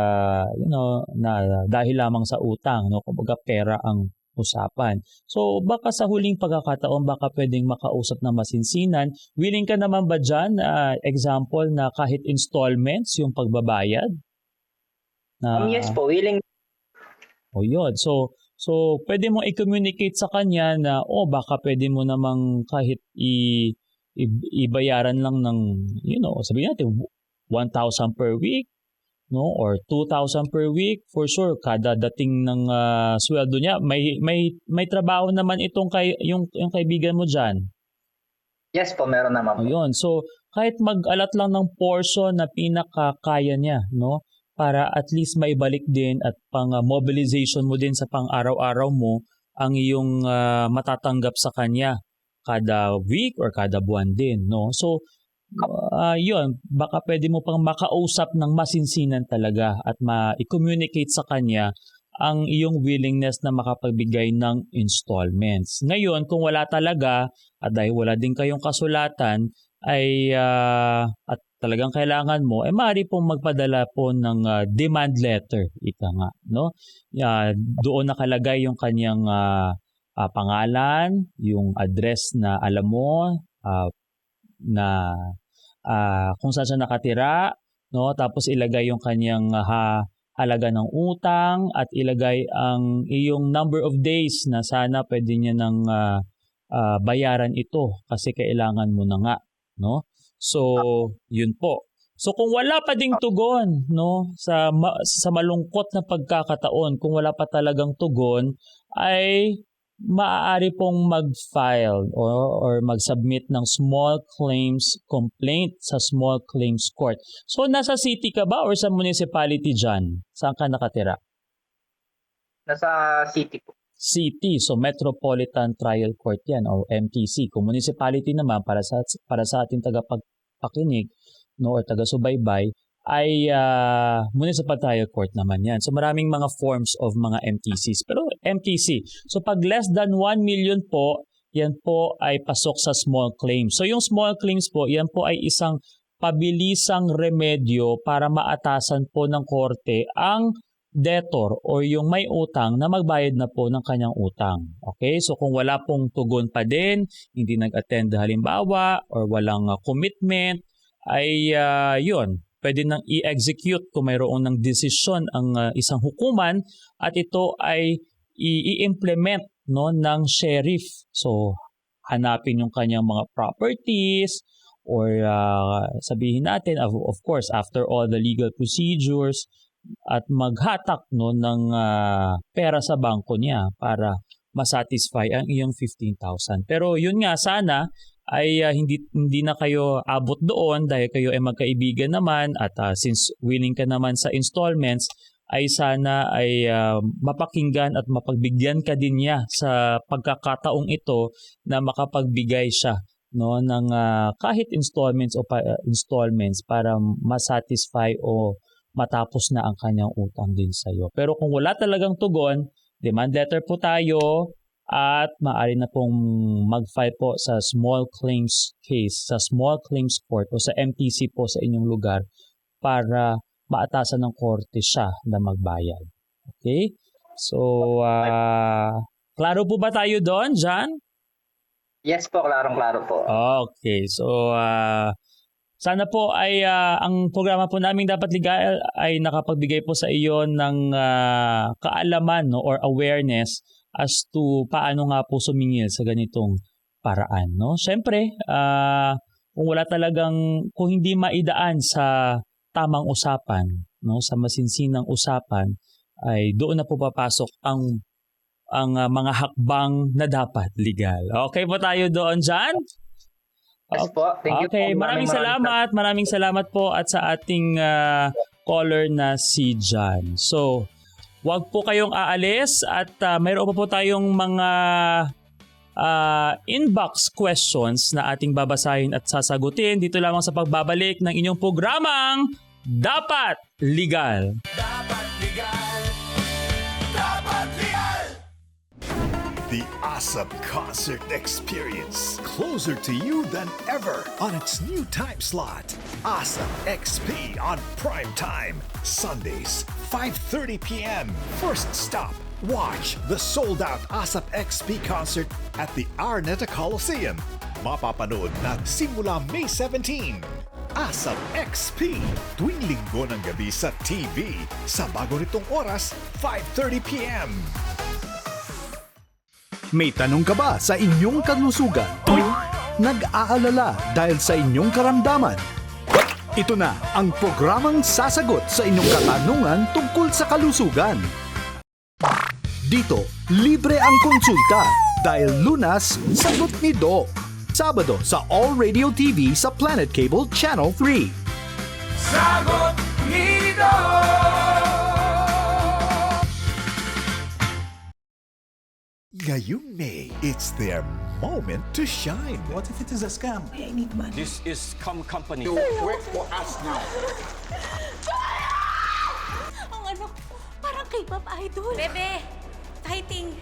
na dahil lamang sa utang, no, kumbaga pera ang usapan. So baka sa huling pagkakataon baka pwedeng makausap na masinsinan. Willing ka naman ba diyan example na kahit installments yung pagbabayad? Yes po, willing. O yun. So, pwede mo i-communicate sa kanya na, baka pwede mo namang kahit ibayaran lang ng, sabihin natin, 1,000 per week, no? Or 2,000 per week. For sure, kada dating ng sweldo niya, may trabaho naman itong yung kaibigan mo dyan. Yes po, meron naman po. Ayun. So, kahit mag-alat lang ng portion na pinakakaya niya, no? Para at least may balik din at pang-mobilization mo din sa pang-araw-araw mo ang iyong matatanggap sa kanya kada week or kada buwan din, no? So, yun, baka pwede mo pang makausap ng masinsinan talaga at ma-communicate sa kanya ang iyong willingness na makapagbigay ng installments. Ngayon, kung wala talaga at dahil wala din kayong kasulatan ay at talagang kailangan mo, maaari pong magpadala po ng demand letter, ika nga, no? Doon nakalagay yung kanyang pangalan, yung address na alam mo, na kung saan siya nakatira, no? Tapos ilagay yung kanyang halaga ng utang at ilagay ang iyong number of days na sana pwede niya nang bayaran ito kasi kailangan mo na nga, no? So, yun po. So kung wala pa ding tugon, no, sa malungkot na pagkakataon, kung wala pa talagang tugon, ay maaari pong mag-file or mag-submit ng small claims complaint sa small claims court. So nasa city ka ba or sa municipality dyan? Saan ka nakatira? Nasa city po. City, so Metropolitan Trial Court yan o MTC. Kung municipality naman para sa ating tagapakinig no or taga-subaybay ay Municipal Trial Court naman yan. So maraming mga forms of mga MTCs. Pero MTC, so pag less than 1 million po, yan po ay pasok sa small claims. So yung small claims po, yan po ay isang pabilisang remedyo para maatasan po ng korte ang debtor o yung may utang na magbayad na po ng kanyang utang. Okay? So kung wala pong tugon pa din, hindi nag-attend halimbawa or walang commitment, ay yun. Pwede nang i-execute kung mayroon ng desisyon ang isang hukuman at ito ay i-implement no, ng sheriff. So hanapin yung kanyang mga properties or sabihin natin, of course, after all the legal procedures, at maghatak no ng pera sa bangko niya para masatisfy ang iyong 15,000. Pero yun nga sana ay hindi na kayo abot doon dahil kayo ay magkaibigan naman at since willing ka naman sa installments ay sana ay mapakinggan at mapagbigyan ka din niya sa pagkakataong ito na makapagbigay siya no ng kahit installments o installments para masatisfy o matapos na ang kanyang utang din sa iyo. Pero kung wala talagang tugon, demand letter po tayo at maaari na pong mag-file po sa small claims case, sa small claims court o sa MTC po sa inyong lugar para maatasan ng korte siya na magbayad. Okay? So, klaro po ba tayo doon, John? Yes po, klarong-klaro po. Okay. So, sana po ay ang programa po namin Dapat Legal ay nakapagbigay po sa iyo ng kaalaman no, or awareness as to paano nga po sumingil sa ganitong paraan. No? Siyempre, kung wala talagang, kung hindi maidaan sa tamang usapan, no, sa masinsinang usapan, ay doon na po papasok ang mga hakbang na dapat legal. Okay po tayo doon, John? Yes po. Thank you Okay, po. maraming salamat. Maraming salamat po at sa ating caller na si John. So, wag po kayong aalis at mayroon pa po tayong mga inbox questions na ating babasahin at sasagutin dito lamang sa pagbabalik ng inyong programang Dapat Legal. Dapat legal. Dapat legal. The ASAP Concert Experience, closer to you than ever on its new time slot. ASAP XP on prime time, Sundays, 5:30 p.m. First stop, watch the sold-out ASAP XP concert at the Araneta Coliseum. Mapapanood na simula May 17. ASAP XP, tuwing linggo ng gabi sa TV. Sa bago nitong oras, 5:30 p.m. May tanong ka ba sa inyong kalusugan? Nag-aalala dahil sa inyong karamdaman? Ito na ang programang sasagot sa inyong katanungan tungkol sa kalusugan. Dito, libre ang konsulta dahil Lunas, sagot ni Doc. Sabado sa All Radio TV sa Planet Cable Channel 3. Sagot ni Doc. Ngayong May, it's their moment to shine. What if it is a scam? I need money. This is Scam Company. Work for us now. Ang anak ko, parang K-pop idol. Bebe, fighting.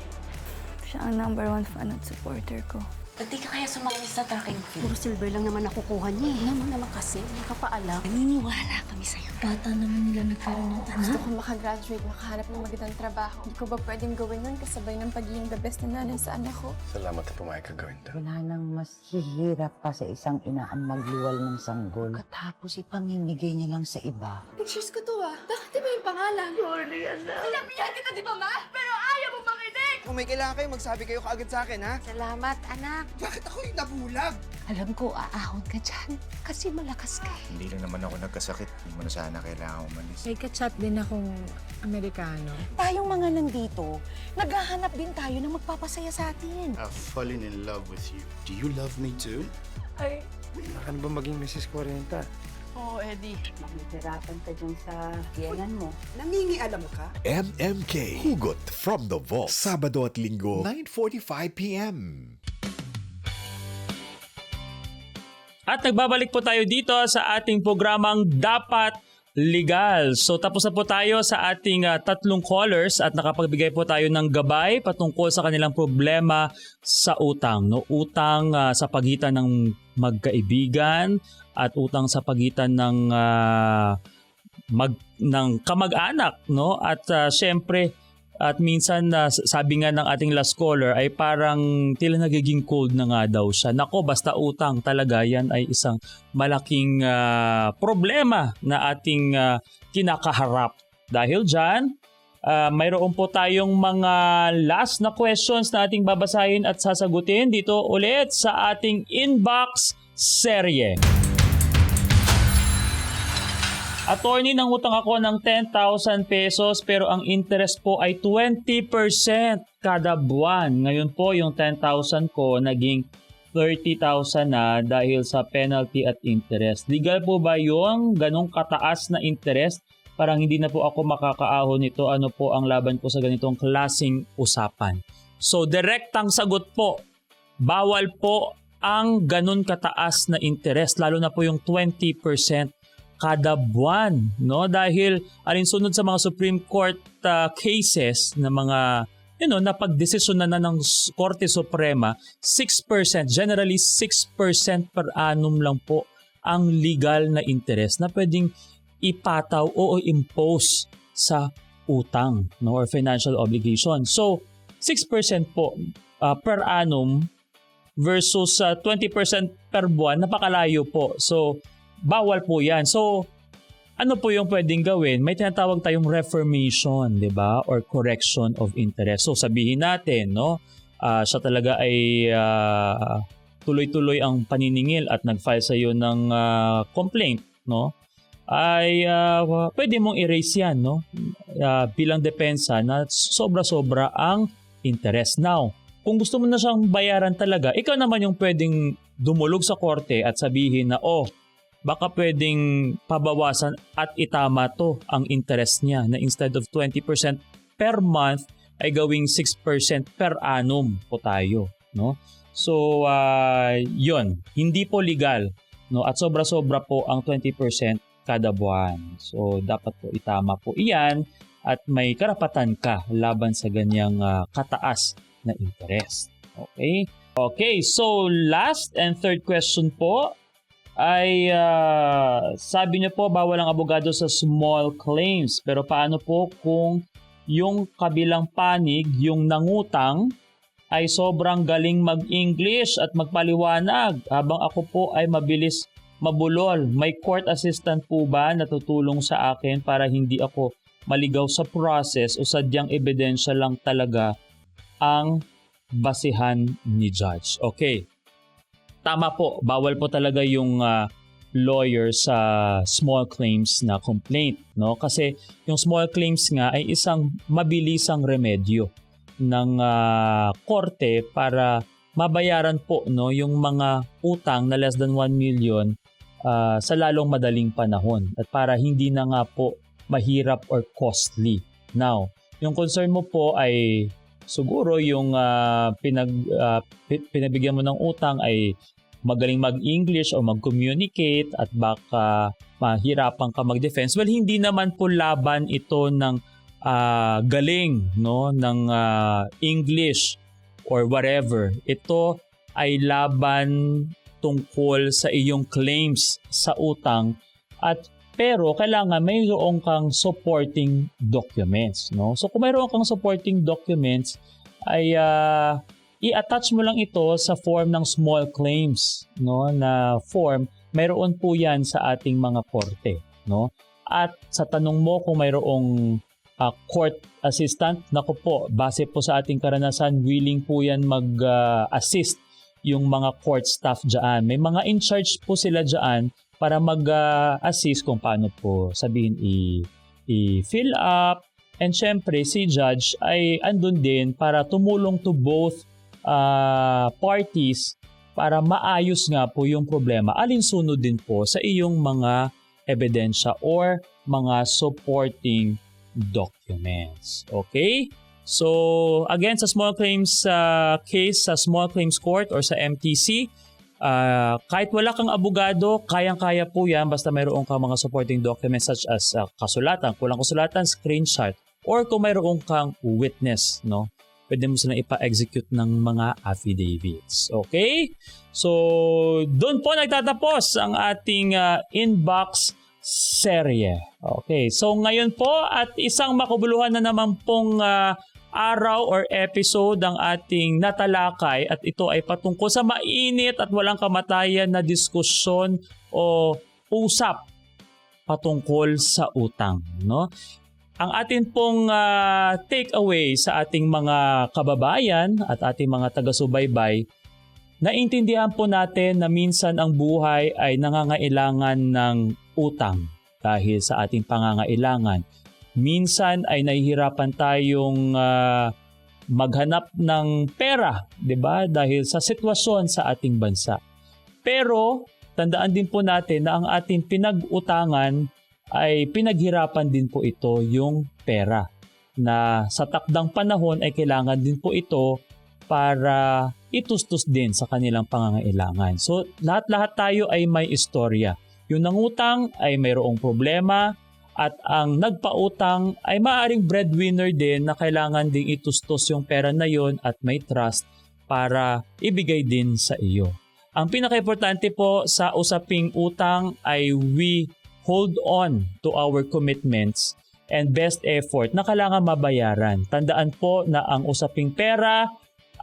Siya ang #1 fan at supporter ko. Ba't di ka kaya sumali sa tracking field? Puro silver lang naman nakukuha niya. Naman kasi, hindi ka pa alam. Naniniwala kami sa'yo. Bata naman nila nagkaroon ng anak. Gusto ko makagraduate, makahanap ng magandang trabaho. Hindi ko ba pwedeng gawin nun kasabay ng pagiging the best na nanay sa anak ko? Salamat na pumayag ka gawin to. Wala nang mas hihirap pa sa isang ina ang magluwal ng sanggol. Katapos ipamimigay niya lang sa iba. Pictures ko to Bakit di ba yung pangalan? Sorry, anak. Sinabihan kita di ba, ma? Pero ayaw mo makinig! Kung may kailangan kayo, magsabi kayo kaagad sa akin, ha? Salamat, anak. Bakit ako yung nabulag? Alam ko, aahon ka dyan. Kasi malakas ka. Hindi lang naman ako nagkasakit. Hindi mo na sana kailangan umalis. May kachat din akong Amerikano. Tayong mga nandito, naghahanap din tayo ng magpapasaya sa atin. I've fallen in love with you. Do you love me too? Baka na ba maging Mrs. 40? Oo, Eddie. Mahihirapan ka dyan sa kiyanan mo. Nangingialam ka? MMK Hugot from the Vault. Sabado at Linggo, 9:45 p.m. At nagbabalik po tayo dito sa ating programang Dapat Legal. So tapos na po tayo sa ating tatlong callers at nakapagbigay po tayo ng gabay patungkol sa kanilang problema sa utang. No? Utang sa pagitan ng magkaibigan at utang sa pagitan ng ng kamag-anak, no? At syempre at minsan sabi nga ng ating last caller ay parang tila nagiging cold na nga daw siya. Nako, basta utang talaga yan ay isang malaking problema na ating kinakaharap. Dahil dyan, mayroon po tayong mga last na questions na ating babasahin at sasagutin dito ulit sa ating inbox serye. Attorney, nangutang ako ng 10,000 pesos pero ang interest po ay 20% kada buwan. Ngayon po yung 10,000 ko naging 30,000 na dahil sa penalty at interest. Legal po ba yung ganong kataas na interest? Parang hindi na po ako makakaahon nito. Ano po ang laban ko sa ganitong klaseng usapan? So direktang sagot po, bawal po ang ganon kataas na interest, lalo na po yung 20% kada buwan, no? Dahil alinsunod sa mga Supreme Court cases na mga napagdesisyon na ng Korte Suprema, 6%, generally 6% per annum lang po ang legal na interest na pwedeng ipataw o impose sa utang, no, or financial obligation. So 6% po per annum versus 20% per buwan, napakalayo po. So bawal po yan. So, ano po yung pwedeng gawin? May tinatawag tayong reformation, di ba? Or correction of interest. So, sabihin natin, no? Siya talaga ay tuloy-tuloy ang paniningil at nag-file sa iyo ng complaint, no? Ay pwede mong erase yan, no? Bilang depensa na sobra-sobra ang interest. Now, kung gusto mo na siyang bayaran talaga, ikaw naman yung pwedeng dumulog sa korte at sabihin na, baka pwedeng pabawasan at itama to ang interest niya na instead of 20% per month ay gawing 6% per annum po tayo, no? So, yun, hindi po legal, no? At sobra-sobra po ang 20% kada buwan. So, dapat po itama po iyan at may karapatan ka laban sa ganyang kataas na interest. Okay? Okay, so last and third question po ay sabi niyo po bawal ang abogado sa small claims. Pero paano po kung yung kabilang panig, yung nangutang, ay sobrang galing mag-English at magpaliwanag habang ako po ay mabilis mabulol? May court assistant po ba na tutulong sa akin para hindi ako maligaw sa process o sadyang ebidensya lang talaga ang basihan ni judge? Okay. Tama po, bawal po talaga yung lawyer sa small claims na complaint, no? Kasi yung small claims nga ay isang mabilisang remedyo ng korte para mabayaran po, no, yung mga utang na less than 1 million sa lalong madaling panahon at para hindi na nga po mahirap or costly. Now, yung concern mo po ay siguro yung pinabigyan mo ng utang ay magaling mag-English o mag-communicate at baka mahirapan ka mag-defense. Well, hindi naman po laban ito ng galing, no, ng English or whatever. Ito ay laban tungkol sa iyong claims sa utang pero kailangan mayroon kang supporting documents, no? So kung mayroon kang supporting documents ay i-attach mo lang ito sa form ng small claims, no, na form. Mayroon po 'yan sa ating mga korte, no? At sa tanong mo kung mayroong court assistant, nako po, base po sa ating karanasan, willing po 'yan mag-assist yung mga court staff diyan. May mga in charge po sila diyan para mag-assist kung paano po sabihin i-fill up. And syempre si judge ay andun din para tumulong to both parties para maayos nga po yung problema. Alinsunod din po sa iyong mga ebidensya or mga supporting documents. Okay? So, again, sa small claims case, sa small claims court or sa MTC, kahit wala kang abogado, kayang-kaya po yan basta mayroon kang mga supporting documents such as kasulatan, kulang kasulatan, screenshot, or kung mayroon kang witness, no? Pwede mo silang ipa-execute ng mga affidavits. Okay? So, doon po nagtatapos ang ating inbox serye. Okay, so ngayon po at isang makabuluhan na naman pong araw or episode ang ating natalakay at ito ay patungkol sa mainit at walang kamatayan na diskusyon o usap patungkol sa utang, no? Ang atin pong take away sa ating mga kababayan at ating mga taga-subaybay, naintindihan po natin na minsan ang buhay ay nangangailangan ng utang dahil sa ating pangangailangan. Minsan ay nahihirapan tayong maghanap ng pera, 'di ba? Dahil sa sitwasyon sa ating bansa. Pero tandaan din po natin na ang ating pinag-utangan ay pinaghirapan din po ito yung pera. Na sa takdang panahon ay kailangan din po ito para itustos din sa kanilang pangangailangan. So lahat-lahat tayo ay may istorya. Yung nangutang ay mayroong problema at ang nagpautang ay maaaring breadwinner din na kailangan ding itustos yung pera na yon at may trust para ibigay din sa iyo. Ang pinaka-importante po sa usaping utang ay we hold on to our commitments and best effort na kailangan mabayaran. Tandaan po na ang usaping pera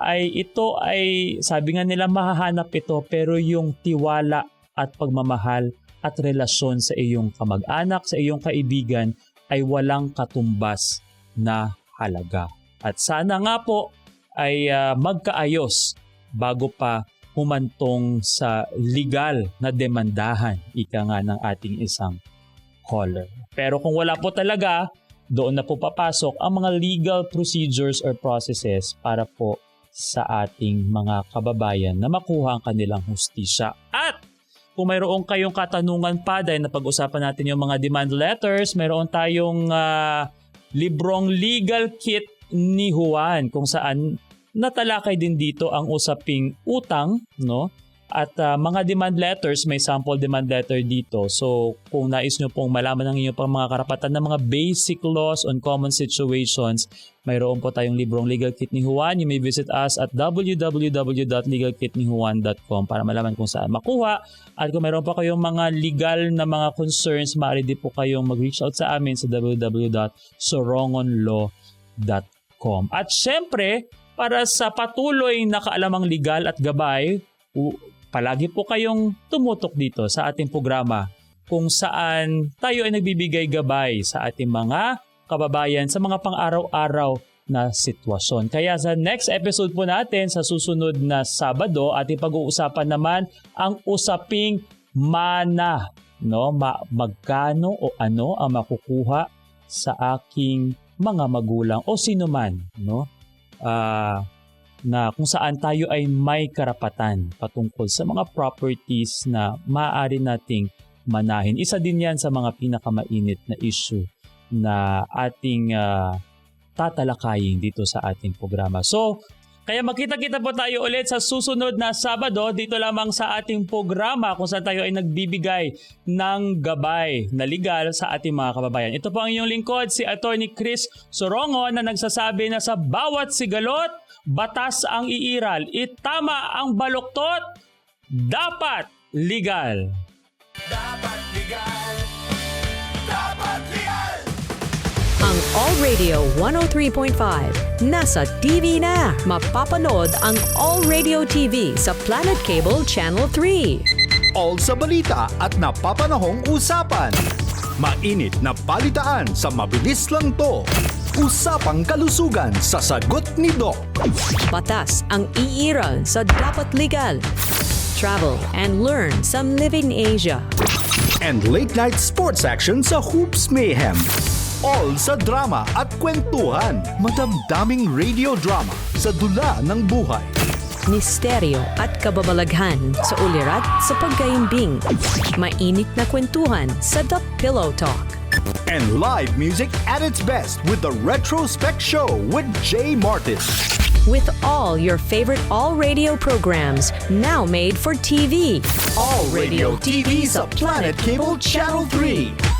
ay ito ay sabi nga nila mahahanap ito pero yung tiwala at pagmamahal at relasyon sa iyong kamag-anak, sa iyong kaibigan ay walang katumbas na halaga. At sana nga po ay magkaayos bago pa humantong sa legal na demandahan, ika nga ng ating isang caller. Pero kung wala po talaga, doon na po papasok ang mga legal procedures or processes para po sa ating mga kababayan na makuha ang kanilang hustisya. At kung mayroon kayong katanungan pa dahil napag-usapan natin yung mga demand letters, mayroon tayong librong legal kit ni Juan kung saan natalakay din dito ang usaping utang, no? At mga demand letters, may sample demand letter dito. So kung nais nyo pong malaman ng inyong pang mga karapatan ng mga basic laws on common situations, mayroon po tayong librong legal kit ni Juan. You may visit us at www.legalkitnijuan.com para malaman kung saan makuha. At kung mayroon pa kayong mga legal na mga concerns, maaari din po kayong mag-reach out sa amin sa www.sorongonlaw.com. At syempre, para sa patuloy na kaalamang legal at gabay, palagi po kayong tumutok dito sa ating programa kung saan tayo ay nagbibigay gabay sa ating mga kababayan sa mga pang-araw-araw na sitwasyon. Kaya sa next episode po natin sa susunod na Sabado, ating pag-uusapan naman ang usaping mana, no? Magkano o ano ang makukuha sa aking mga magulang o sino man, no? Na kung saan tayo ay may karapatan patungkol sa mga properties na maaari nating manahin. Isa din yan sa mga pinakamainit na issue na ating tatalakayin dito sa ating programa. So, kaya magkita-kita po tayo ulit sa susunod na Sabado dito lamang sa ating programa kung saan tayo ay nagbibigay ng gabay na legal sa ating mga kababayan. Ito po ang inyong lingkod, si Attorney Chris Sorongon na nagsasabi na sa bawat sigalot, batas ang iiral, itama ang baluktot, dapat legal. Dapat legal. Dapat legal. Ang All Radio 103.5 nasa TV na. Mapapanood ang All Radio TV sa Planet Cable Channel 3. All sa balita at napapanahong usapan. Mainit na balitaan sa mabilis lang to. Usapang kalusugan sa sagot ni Doc. Batas ang iiral sa dapat legal. Travel and learn sa Living Asia. And late night sports action sa Hoops Mayhem. All sa drama at kwentuhan. Madamdaming radio drama sa dula ng buhay. misteryo at kababalaghan sa ulirat sa pagkaimbing. Mainit na kwentuhan sa The Pillow Talk. And live music at its best with the Retrospect Show with Jay Martin. With all your favorite All Radio programs now made for TV. All Radio TV sa Planet Cable Channel 3.